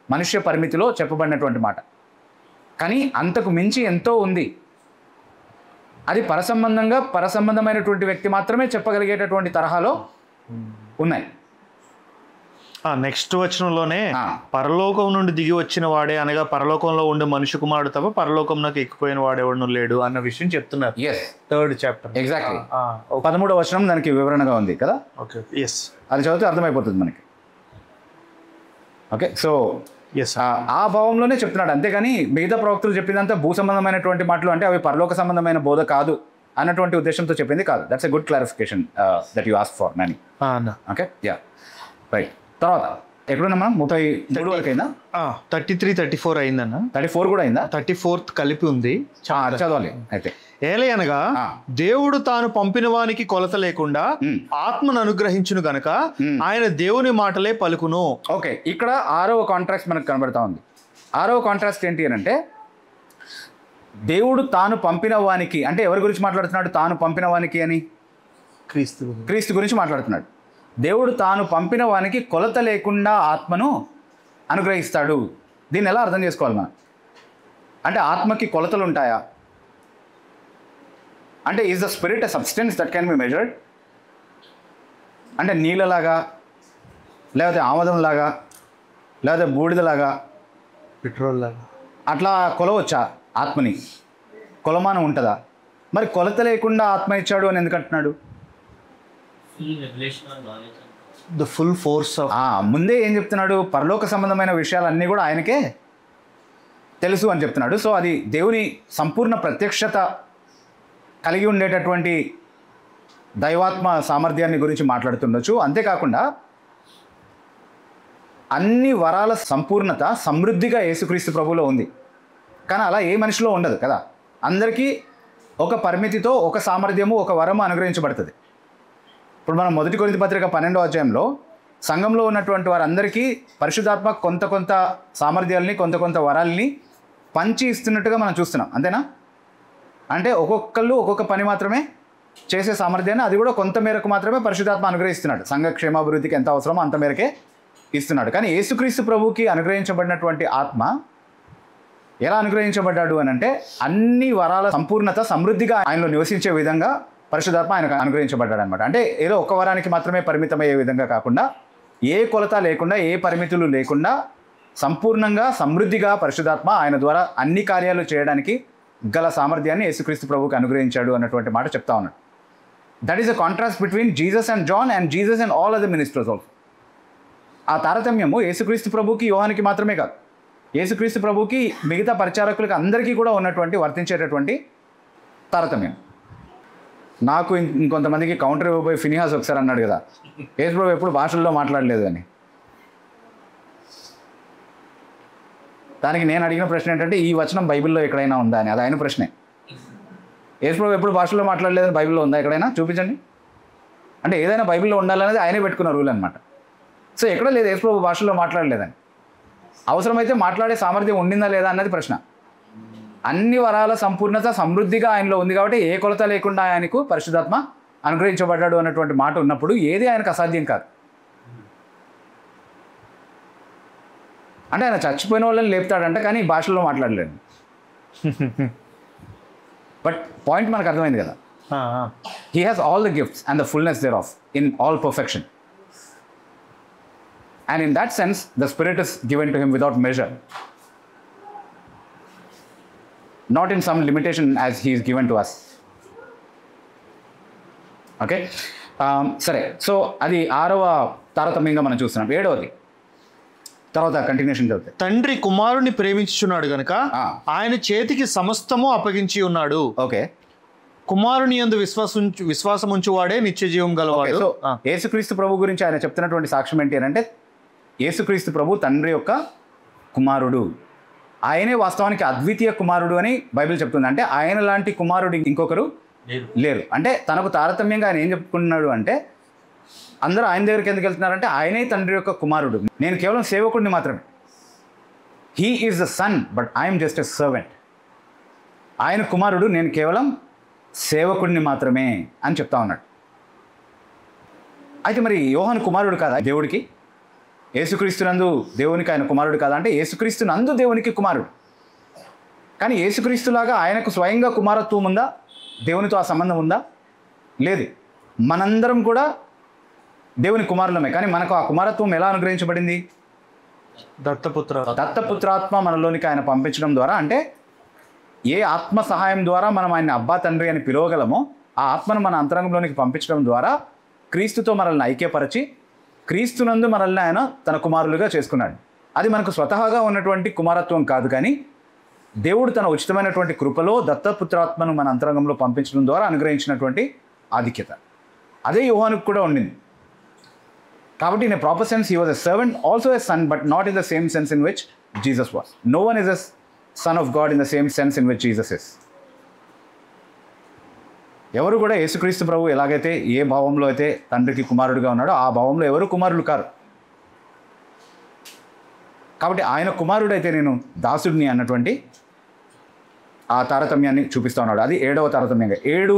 మనుష్య పరిమితిలో చెప్పబడినటువంటి మాట. కానీ అంతకు మించి ఎంతో ఉంది. అది పరసంబంధమైనటువంటి వ్యక్తి మాత్రమే చెప్పగలిగేటటువంటి తరహాలో ఉన్నాయి. నెక్స్ట్ వచనంలోనే ఆ. పరలోకం నుండి దిగి వచ్చిన వాడే అనగా పరలోకంలో ఉండే మనిషి కుమారుడు తప్ప పరలోకంలోకి ఎక్కిపోయిన వాడెవడు లేడు అన్న విషయం చెప్తున్నారు. Yes, 3rd chapter. ఎగ్జాక్ట్లీ. 13వ వచనం దానికి వివరణగా ఉంది కదా. ఓకే, ఎస్ అది చదివితే అర్థమైపోతుంది మనకి. ఓకే, సో ఎస్ ఆ భావంలోనే చెప్తున్నాడు, అంతేగాని మిగతా ప్రవక్తలు చెప్పిందంతా భూ సంబంధమైనటువంటి మాటలు అంటే అవి పరలోక సంబంధమైన బోధ కాదు అన్నటువంటి ఉద్దేశంతో చెప్పింది కాదు. That's a good clarification that you ask for Nani. Okay, yeah, right. తర్వాత ఎక్కడున్నా మనం 33 వరకు అయిందా? 33, 34 అయిందన్న. 34 కూడా అయిందా? 34th కలిపి ఉంది, చదవాలి అయితే. ఏలయనగా దేవుడు తాను పంపిన వానికి కొలత లేకుండా ఆత్మను అనుగ్రహించును గనక ఆయన దేవుని మాటలే పలుకును. ఓకే, ఇక్కడ 6వ కాంట్రాక్ట్ మనకు కనబడతా ఉంది. 6వ కాంట్రాక్ట్ ఏంటి అని అంటే, దేవుడు తాను పంపిన వానికి అంటే ఎవరి గురించి మాట్లాడుతున్నాడు? తాను పంపిన వానికి అని క్రీస్తు గురించి మాట్లాడుతున్నాడు. దేవుడు తాను పంపిన వానికి కొలత లేకుండా ఆత్మను అనుగ్రహిస్తాడు. దీన్ని ఎలా అర్థం చేసుకోవాలి మనం? అంటే ఆత్మకి కొలతలు ఉంటాయా? అంటే is the spirit a substance that can be measured? అంటే నీళ్ళలాగా, లేకపోతే ఆమదంలాగా, లేకపోతే బూడిదలాగా, పెట్రోల్ లాగా అట్లా కొలవచ్చా ఆత్మని? కొలమానం ఉంటుందా? మరి కొలత లేకుండా ఆత్మ ఇచ్చాడు అని ఎందుకంటున్నాడు? The full force of. ముందే ఏం చెప్తున్నాడు? పరలోక సంబంధమైన విషయాలన్నీ కూడా ఆయనకే తెలుసు అని చెప్తున్నాడు. సో అది దేవుని సంపూర్ణ ప్రత్యక్షత కలిగి ఉండేటటువంటి దైవాత్మ సామర్థ్యాన్ని గురించి మాట్లాడుతుండొచ్చు. అంతేకాకుండా అన్ని వరాల సంపూర్ణత సమృద్ధిగా యేసుక్రీస్తు ప్రభువులో ఉంది. కానీ అలా ఏ మనిషిలో ఉండదు కదా. అందరికీ ఒక పరిమితితో ఒక సామర్థ్యము, ఒక వరము అనుగ్రహించబడుతుంది. ఇప్పుడు మనం 1 కొరింథీ పత్రిక 12వ అధ్యాయంలో సంఘంలో ఉన్నటువంటి వారందరికీ పరిశుద్ధాత్మ కొంత సామర్థ్యాలని, కొంత వరాలని పంచి ఇస్తున్నట్టుగా మనం చూస్తున్నాం. అంతేనా? అంటే ఒక్కొక్కళ్ళు ఒక్కొక్క పని మాత్రమే చేసే సామర్థ్యాన్ని, అది కూడా కొంత మేరకు మాత్రమే పరిశుద్ధాత్మ అనుగ్రహిస్తున్నాడు. సంఘ క్షేమాభివృద్ధికి ఎంత అవసరమో అంత మేరకే ఇస్తున్నాడు. కానీ యేసుక్రీస్తు ప్రభువుకి అనుగ్రహించబడినటువంటి ఆత్మ ఎలా అనుగ్రహించబడ్డాడు అని అంటే, అన్ని వరాల సంపూర్ణత సమృద్ధిగా ఆయనలో నివసించే విధంగా పరిశుద్ధాత్మ ఆయనకు అనుగ్రహించబడ్డాడు అనమాట. అంటే ఏదో ఒక్క వరానికి మాత్రమే పరిమితమయ్యే విధంగా కాకుండా, ఏ కొలత లేకుండా, ఏ పరిమితులు లేకుండా సంపూర్ణంగా సమృద్ధిగా పరిశుద్ధాత్మ ఆయన ద్వారా అన్ని కార్యాలు చేయడానికి గల సామర్థ్యాన్ని యేసుక్రీస్తు ప్రభువుకి అనుగ్రహించాడు అన్నటువంటి మాట చెప్తా ఉన్నాడు. That is a contrast between Jesus and John and Jesus and all other ministers also. ఆ తారతమ్యము యేసుక్రీస్తు ప్రభువుకి, యోహానికి మాత్రమే కాదు, యేసుక్రీస్తు ప్రభువుకి మిగతా పరిచారకులకి అందరికీ కూడా ఉన్నటువంటి వర్తించేటటువంటి తారతమ్యం. నాకు ఇంకొంతమందికి కౌంటర్ ఇవ్వబోయి ఫినిహాస్ ఒకసారి అన్నాడు కదా, యేసు ప్రభు ఎప్పుడు భాషల్లో మాట్లాడలేదు అని. దానికి నేను అడిగిన ప్రశ్న ఏంటంటే, ఈ వచనం బైబిల్లో ఎక్కడైనా ఉందా అని. అది ఆయన ప్రశ్నే. యేసు ప్రభు ఎప్పుడు భాషల్లో మాట్లాడలేదని బైబిల్లో ఉందా ఎక్కడైనా? చూపించండి. అంటే ఏదైనా బైబిల్లో ఉండాలనేది ఆయనే పెట్టుకున్న రూల్ అనమాట. సో ఎక్కడ లేదు యేసు ప్రభు భాషల్లో మాట్లాడలేదని. అవసరమైతే మాట్లాడే సామర్థ్యం ఉండిందా లేదా అన్నది ప్రశ్న. అన్ని వరాల సంపూర్ణత సమృద్ధిగా ఆయనలో ఉంది కాబట్టి ఏ కొలత లేకుండా ఆయనకు పరిశుద్ధాత్మ అనుగ్రహించబడ్డాడు అన్నటువంటి మాట ఉన్నప్పుడు ఏది ఆయనకు అసాధ్యం కాదు. అంటే ఆయన చచ్చిపోయిన వాళ్ళని లేపుతాడంట, కానీ భాషల్లో మాట్లాడలేడు. బట్ పాయింట్ మనకు అర్థమైంది కదా. He has all the gifts and the fullness there of in all perfection. And in that sense, the Spirit is given to him without measure. Not in some limitation as he is given to us. Okay? సరే, so అది 6వ తారతమ్యంగా మనం చూస్తున్నాం. 7వది తర్వాత continuation చదివితే, తండ్రి కుమారుని ప్రేమించుచున్నాడు గనుక ఆయన చేతికి సమస్తము అప్పగించి ఉన్నాడు. ఓకే, కుమారుని యందు విశ్వాసముంచు వాడే నిత్య జీవం గలవాడు. సో యేసుక్రీస్తు ప్రభు గురించి ఆయన చెప్తున్నటువంటి సాక్ష్యం ఏంటి అని అంటే, యేసుక్రీస్తు ప్రభు తండ్రి యొక్క కుమారుడు. ఆయనే వాస్తవానికి అద్వితీయ కుమారుడు అని బైబిల్ చెప్తుంది. అంటే ఆయన లాంటి కుమారుడు ఇంకొకరు లేరు. అంటే తనకు తారతమ్యంగా ఆయన ఏం చెప్పుకుంటున్నాడు అంటే, అందరూ ఆయన దగ్గరికి ఎందుకు వెళ్తున్నారంటే ఆయనే తండ్రి యొక్క కుమారుడు, నేను కేవలం సేవకుడిని మాత్రమే. He is the son but I'm just a servant. ఆయన కుమారుడు, నేను కేవలం సేవకుడిని మాత్రమే అని చెప్తా ఉన్నాడు. అయితే మరి యోహాను కుమారుడు కాదా దేవుడికి? యేసుక్రీస్తునందు దేవునికి ఆయన కుమారుడు కాదా అంటే, యేసుక్రీస్తునందు దేవునికి కుమారుడు. కానీ యేసుక్రీస్తులాగా ఆయనకు స్వయంగా కుమారత్వం ఉందా? దేవునితో ఆ సంబంధం ఉందా? లేదు. మనందరం కూడా దేవుని కుమారులమే. కానీ మనకు ఆ కుమారత్వం ఎలా అనుగ్రహించబడింది? దత్తపుత్రాత్మ మనలోనికి ఆయన పంపించడం ద్వారా, అంటే ఏ ఆత్మ సహాయం ద్వారా మనం ఆయన అబ్బా తండ్రి అని పిలవగలమో ఆ ఆత్మను మన అంతరంగంలోనికి పంపించడం ద్వారా క్రీస్తుతో మనల్ని ఐక్యపరిచి క్రీస్తునందు మనల్ని ఆయన తన కుమారులుగా చేసుకున్నాడు. అది మనకు స్వతహాగా ఉన్నటువంటి కుమారత్వం కాదు, కానీ దేవుడు తన ఉచితమైనటువంటి కృపలో దత్తపుత్రాత్మను మన అంతరంగంలో పంపించడం ద్వారా అనుగ్రహించినటువంటి ఆధిక్యత. అదే యోహానుకు కూడా ఉండింది. కాబట్టి in a proper sense he was a servant, also a son, but not in the same sense in which Jesus was. No one is a son of God in the same sense in which Jesus is. ఎవరు కూడా యేసుక్రీస్తు ప్రభు ఎలాగైతే ఏ భావంలో అయితే తండ్రికి కుమారుడిగా ఉన్నాడో ఆ భావంలో ఎవరు కుమారులు కారు. కాబట్టి ఆయన కుమారుడైతే నేను దాసుడిని అన్నటువంటి ఆ తారతమ్యాన్ని చూపిస్తూ ఉన్నాడు. అది 7వ తారతమ్యంగా 7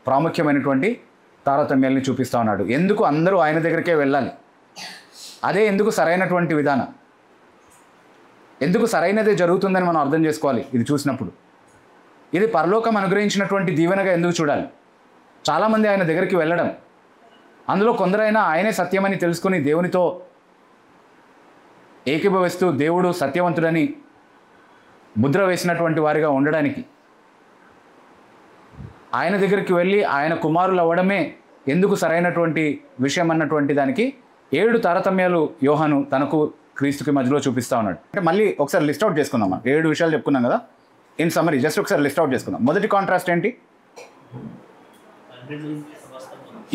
ప్రాముఖ్యమైనటువంటి తారతమ్యాల్ని చూపిస్తూ ఉన్నాడు. ఎందుకు అందరూ ఆయన దగ్గరికే వెళ్ళాలి? అదే ఎందుకు సరైనటువంటి విధానం, ఎందుకు సరైనదే జరుగుతుందని మనం అర్థం చేసుకోవాలి. ఇది చూసినప్పుడు ఇది పరలోకం అనుగ్రహించినటువంటి దీవెనగా ఎందుకు చూడాలి? చాలామంది ఆయన దగ్గరికి వెళ్ళడం, అందులో కొందరైనా ఆయనే సత్యమని తెలుసుకుని దేవునితో ఏకీభవిస్తూ దేవుడు సత్యవంతుడని ముద్ర వేసినటువంటి వారిగా ఉండడానికి ఆయన దగ్గరికి వెళ్ళి ఆయన కుమారులు అవ్వడమే ఎందుకు సరైనటువంటి విషయం అన్నటువంటి దానికి 7 తారతమ్యాలు యోహాను తనకు క్రీస్తుకి మధ్యలో చూపిస్తూ ఉన్నాడు. అంటే మళ్ళీ ఒకసారి లిస్ట్ అవుట్ చేసుకుందాం. 7 విషయాలు చెప్పుకున్నాం కదా, ఇన్ సమ్మరీ జస్ట్ ఒకసారి లిస్ట్ అవుట్ చేసుకుందాం. మొదటి కాంట్రాస్ట్ ఏంటి?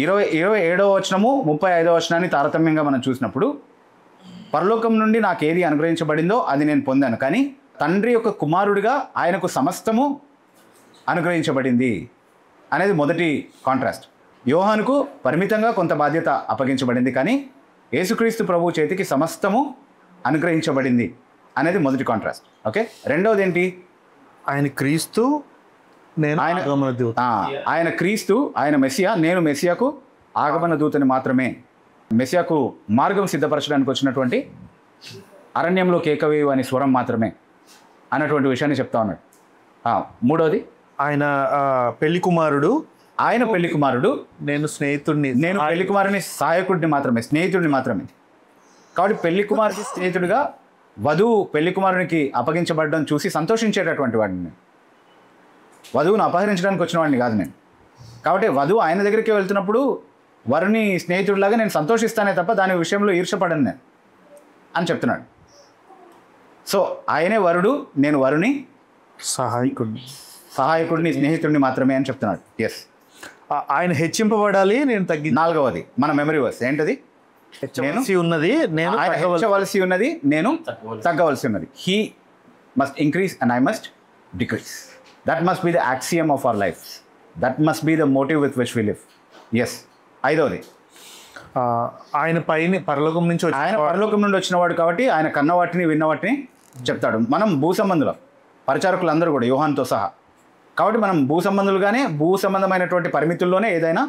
27వ వచనము 35వ వచనాన్ని తారతమ్యంగా మనం చూసినప్పుడు, పరలోకం నుండి నాకు ఏది అనుగ్రహించబడిందో అది నేను పొందాను, కానీ తండ్రి యొక్క కుమారుడిగా ఆయనకు సమస్తము అనుగ్రహించబడింది అనేది మొదటి కాంట్రాస్ట్. యోహానుకు పరిమితంగా కొంత బాధ్యత అప్పగించబడింది, కానీ యేసుక్రీస్తు ప్రభు చేతికి సమస్తము అనుగ్రహించబడింది అనేది మొదటి కాంట్రాస్ట్. ఓకే, రెండవది ఏంటి? ఆయన క్రీస్తు, నేను ఆగమన దూత. ఆయన క్రీస్తు, ఆయన మెస్సియా, నేను మెస్సియాకు ఆగమన దూతని మాత్రమే. మెస్సియాకు మార్గం సిద్ధపరచడానికి వచ్చినటువంటి అరణ్యంలో కేకవేయు అని స్వరం మాత్రమే అన్నటువంటి విషయాన్ని చెప్తా ఉన్నాడు. మూడవది ఆయన పెళ్లి కుమారుడు, ఆయన పెళ్లి కుమారుడు, నేను స్నేహితుడిని, నేను పెళ్లి కుమారుని సహాయకుడిని మాత్రమే, స్నేహితుడిని మాత్రమే. కాబట్టి పెళ్లి కుమారుడికి స్నేహితుడిగా వధువు పెళ్లి కుమారునికి అప్పగించబడడం చూసి సంతోషించేటటువంటి వాడిని, వధువును అపహరించడానికి వచ్చిన వాడిని కాదు నేను. కాబట్టి వధువు ఆయన దగ్గరికి వెళ్తున్నప్పుడు వరుని స్నేహితుడిలాగా నేను సంతోషిస్తానే తప్ప దాని విషయంలో ఈర్షపడను నేను అని చెప్తున్నాడు. సో ఆయనే వరుడు, నేను వరుని సహాయకుడిని స్నేహితుడిని మాత్రమే అని చెప్తున్నాడు. ఎస్, ఆయన హెచ్చింపబడాలి, నేను తగ్గి. 4వది మన మెమరీ వర్స్ ఏంటది? ఉన్నది నేను హెచ్చవలసి ఉన్నది, నేను తగ్గవలసి ఉన్నది. He must increase and I must decrease. That must be the axiom of our life. That must be the motive with which we live. Yes. 5వది ఆయన పైన పరలోకం నుంచి, ఆయన పరలోకం నుండి వచ్చిన వాడు కాబట్టి ఆయన కన్న వాటిని విన్న వాటిని చెప్తాడు. మనం భూ సంబంధులు, పరిచారకులందరూ కూడా యోహానుతో సహా. కాబట్టి మనం భూ సంబంధులుగానే భూ సంబంధమైనటువంటి పరిమితుల్లోనే ఏదైనా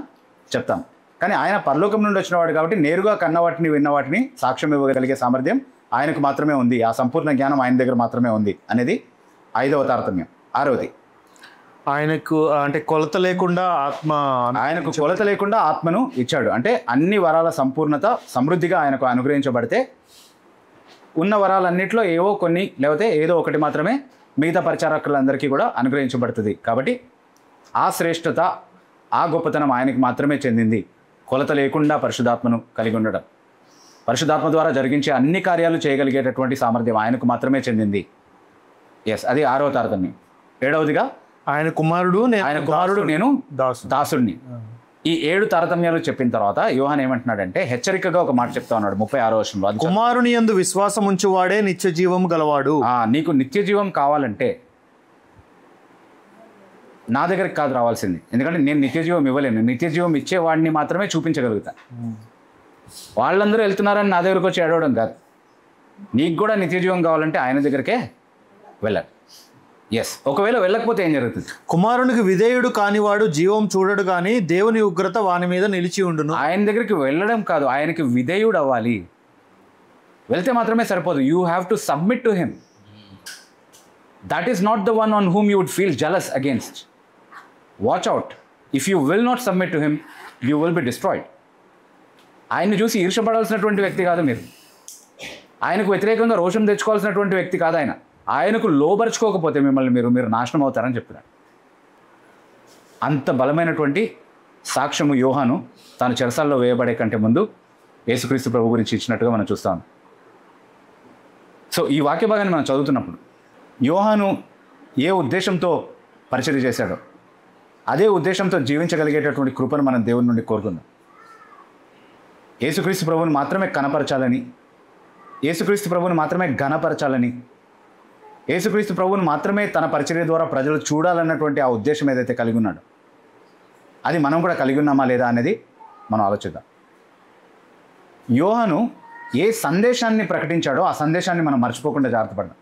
చెప్తాం. కానీ ఆయన పరలోకం నుండి వచ్చిన వాడు కాబట్టి నేరుగా కన్న వాటిని విన్న వాటిని సాక్ష్యం ఇవ్వగలిగే సామర్థ్యం ఆయనకు మాత్రమే ఉంది. ఆ సంపూర్ణ జ్ఞానం ఆయన దగ్గర మాత్రమే ఉంది అనేది 5వ తారతమ్యం. 6వది ఆయనకు అంటే కొలత లేకుండా ఆత్మ, ఆయనకు కొలత లేకుండా ఆత్మను ఇచ్చాడు. అంటే అన్ని వరాల సంపూర్ణత సమృద్ధిగా ఆయనకు అనుగ్రహించబడితే ఉన్న వరాలన్నింటిలో ఏవో కొన్ని లేకపోతే ఏదో ఒకటి మాత్రమే మిగతా పరిచారకులందరికీ కూడా అనుగ్రహించబడుతుంది. కాబట్టి ఆ శ్రేష్టత, ఆ గొప్పతనం ఆయనకి మాత్రమే చెందింది. కొలత లేకుండా పరిశుద్ధాత్మను కలిగి ఉండడం, పరిశుద్ధాత్మ ద్వారా జరిగించే అన్ని కార్యాలు చేయగలిగేటటువంటి సామర్థ్యం ఆయనకు మాత్రమే చెందింది. ఎస్, అది 6వ తారతమ్యం. 7వదిగా ఆయన కుమారుడు, నేను దాసుడిని. ఈ 7 తారతమ్యాలు చెప్పిన తర్వాత యోహాన్ ఏమంటున్నాడంటే హెచ్చరికగా ఒక మాట చెప్తా ఉన్నాడు 36వ వచనంలో. కుమారుని యందు విశ్వాసం ఉంచువాడే నిత్య జీవం గలవాడు. నీకు నిత్య జీవం కావాలంటే నా దగ్గరికి కాదు రావాల్సింది, ఎందుకంటే నేను నిత్య జీవం ఇవ్వలేను. నిత్య జీవం ఇచ్చేవాడిని మాత్రమే చూపించగలుగుతా. వాళ్ళందరూ వెళ్తున్నారని నా దగ్గరకు వచ్చి ఏడవడం కాదు. నీకు కూడా నిత్య జీవం కావాలంటే ఆయన దగ్గరికే వెళ్ళాలి. ఎస్, ఒకవేళ వెళ్ళకపోతే ఏం జరుగుతుంది? కుమారునికి విధేయుడు కానివాడు జీవం చూడడు కానీ దేవుని ఉగ్రత వాని మీద నిలిచి ఉండును. ఆయన దగ్గరికి వెళ్ళడం కాదు, ఆయనకి విధేయుడు అవ్వాలి. వెళ్తే మాత్రమే సరిపోదు. You have to submit to him. That is not the one on whom you would feel jealous against. Watch out. If you will not submit to him, you will be destroyed. ఆయన్ని చూసి ఈర్షపడాల్సినటువంటి వ్యక్తి కాదు మీరు. ఆయనకు వ్యతిరేకంగా రోషం తెచ్చుకోవాల్సినటువంటి వ్యక్తి కాదు ఆయన. ఆయనకు లోబరుచుకోకపోతే మిమ్మల్ని మీరు నాశనం అవుతారని చెప్తున్నాడు. అంత బలమైనటువంటి సాక్ష్యము యోహాను తాను చెరసాల్లో వేయబడే కంటే ముందు యేసుక్రీస్తు ప్రభు గురించి ఇచ్చినట్టుగా మనం చూస్తాం. సో ఈ వాక్య భాగాన్ని మనం చదువుతున్నప్పుడు యోహాను ఏ ఉద్దేశంతో పరిచర్య చేశాడో అదే ఉద్దేశంతో జీవించగలిగేటటువంటి కృపను మనం దేవుని నుండి కోరుకుందాం. యేసుక్రీస్తు ప్రభువుని మాత్రమే కనపరచాలని, యేసుక్రీస్తు ప్రభువుని మాత్రమే ఘనపరచాలని, యేసుక్రీస్తు ప్రభువుని మాత్రమే తన పరిచర్య ద్వారా ప్రజలు చూడాలన్నటువంటి ఆ ఉద్దేశం ఏదైతే కలిగి ఉన్నాడో అది మనం కూడా కలిగి ఉన్నామా లేదా అనేది మనం ఆలోచిద్దాం. యోహాను ఏ సందేశాన్ని ప్రకటించాడో ఆ సందేశాన్ని మనం మర్చిపోకుండా జాగ్రత్త పడదాం.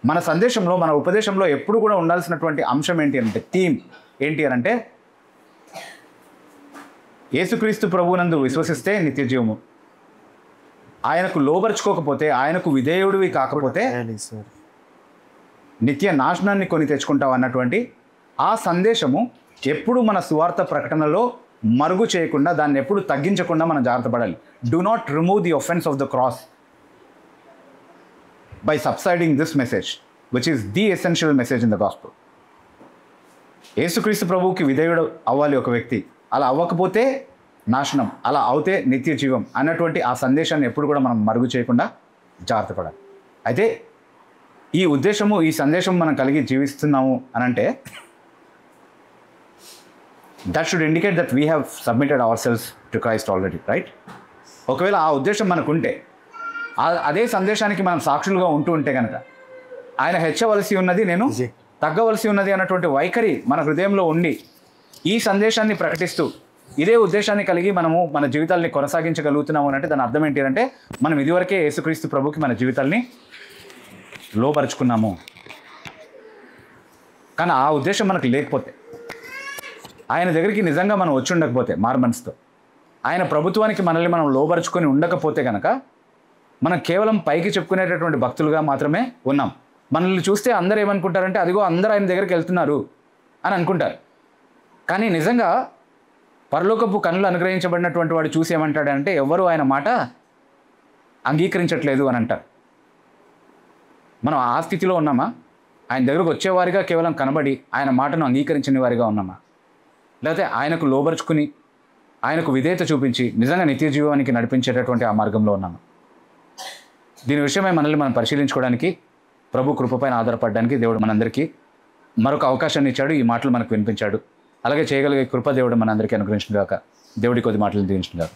మన సందేశంలో, మన ఉపదేశంలో ఎప్పుడు కూడా ఉండాల్సినటువంటి అంశం ఏంటి అంటే, థీమ్ ఏంటి అని అంటే, యేసుక్రీస్తు ప్రభువునందు విశ్వసిస్తే నిత్య జీవము, ఆయనకు లోబరుచుకోకపోతే, ఆయనకు విధేయుడివి కాకపోతే నిత్య నాశనాన్ని కొని తెచ్చుకుంటావు అన్నటువంటి ఆ సందేశము ఎప్పుడు మన సువార్త ప్రకటనలో మరుగు చేయకుండా, దాన్ని ఎప్పుడు తగ్గించకుండా మనం జాగ్రత్త పడాలి. Do not remove the offence of the cross by subsiding this message which is the essential message in the gospel. యేసుక్రీస్తు ప్రభువుకి విధేయుడు అవ్వాలి ఒక వ్యక్తి. అలా అవ్వకపోతే నాశనం, అలా అవుతే నిత్య జీవం అన్నటువంటి ఆ సందేశాన్ని ఎప్పుడు కూడా మనం మరుగు చేయకుండా జాగ్రత్త పడాలి. అయితే ఈ ఉద్దేశము, ఈ సందేశం మనం కలిగి జీవిస్తున్నాము అని అంటే that should indicate that we have submitted ourselves to Christ already, right? ఒకవేళ ఆ ఉద్దేశం మనకుంటే, అదే సందేశానికి మనం సాక్షులుగా ఉంటూ ఉంటే కనుక, ఆయన హెచ్చవలసి ఉన్నది, నేను తగ్గవలసి ఉన్నది అన్నటువంటి వైఖరి మన హృదయంలో ఉండి ఈ సందేశాన్ని ప్రకటిస్తూ ఇదే ఉద్దేశాన్ని కలిగి మనము మన జీవితాల్ని కొనసాగించగలుగుతున్నాము అంటే దాని అర్థం ఏంటి అంటే, మనం ఇదివరకే యేసుక్రీస్తు ప్రభుకి మన జీవితాల్ని లోపరుచుకున్నాము. కానీ ఆ ఉద్దేశం మనకు లేకపోతే, ఆయన దగ్గరికి నిజంగా మనం వచ్చి ఉండకపోతే, మార్మన్స్తో ఆయన ప్రభుత్వానికి మనల్ని మనం లోబరుచుకొని ఉండకపోతే కనుక మనం కేవలం పైకి చెప్పుకునేటటువంటి భక్తులుగా మాత్రమే ఉన్నాం. మనల్ని చూస్తే అందరూ ఏమనుకుంటారంటే, అదిగో అందరూ ఆయన దగ్గరికి వెళ్తున్నారు అని అనుకుంటారు. కానీ నిజంగా పరలోకపు కన్నులు అనుగ్రహించబడినటువంటి వాడు చూసి ఏమంటాడంటే, ఎవరు ఆయన మాట అంగీకరించట్లేదు అని అంటారు. మనం ఆ స్థితిలో ఉన్నామా? ఆయన దగ్గరకు వచ్చేవారిగా కేవలం కనబడి ఆయన మాటను అంగీకరించిన వారిగా ఉన్నామా? లేకపోతే ఆయనకు లోబరుచుకుని, ఆయనకు విధేయత చూపించి నిజంగా నిత్య జీవానికి నడిపించేటటువంటి ఆ మార్గంలో ఉన్నామా? దీని విషయమై మనల్ని మనం పరిశీలించుకోవడానికి, ప్రభు కృపపైన ఆధారపడడానికి దేవుడు మనందరికీ మరొక అవకాశాన్ని ఇచ్చాడు. ఈ మాటలు మనకు వినిపించాడు. అలాగే చేయగలిగే కృప దేవుడు మనందరికీ అనుగ్రహించిన గాక. దేవుడి కొద్ది మాటలు దీవించిన గాక.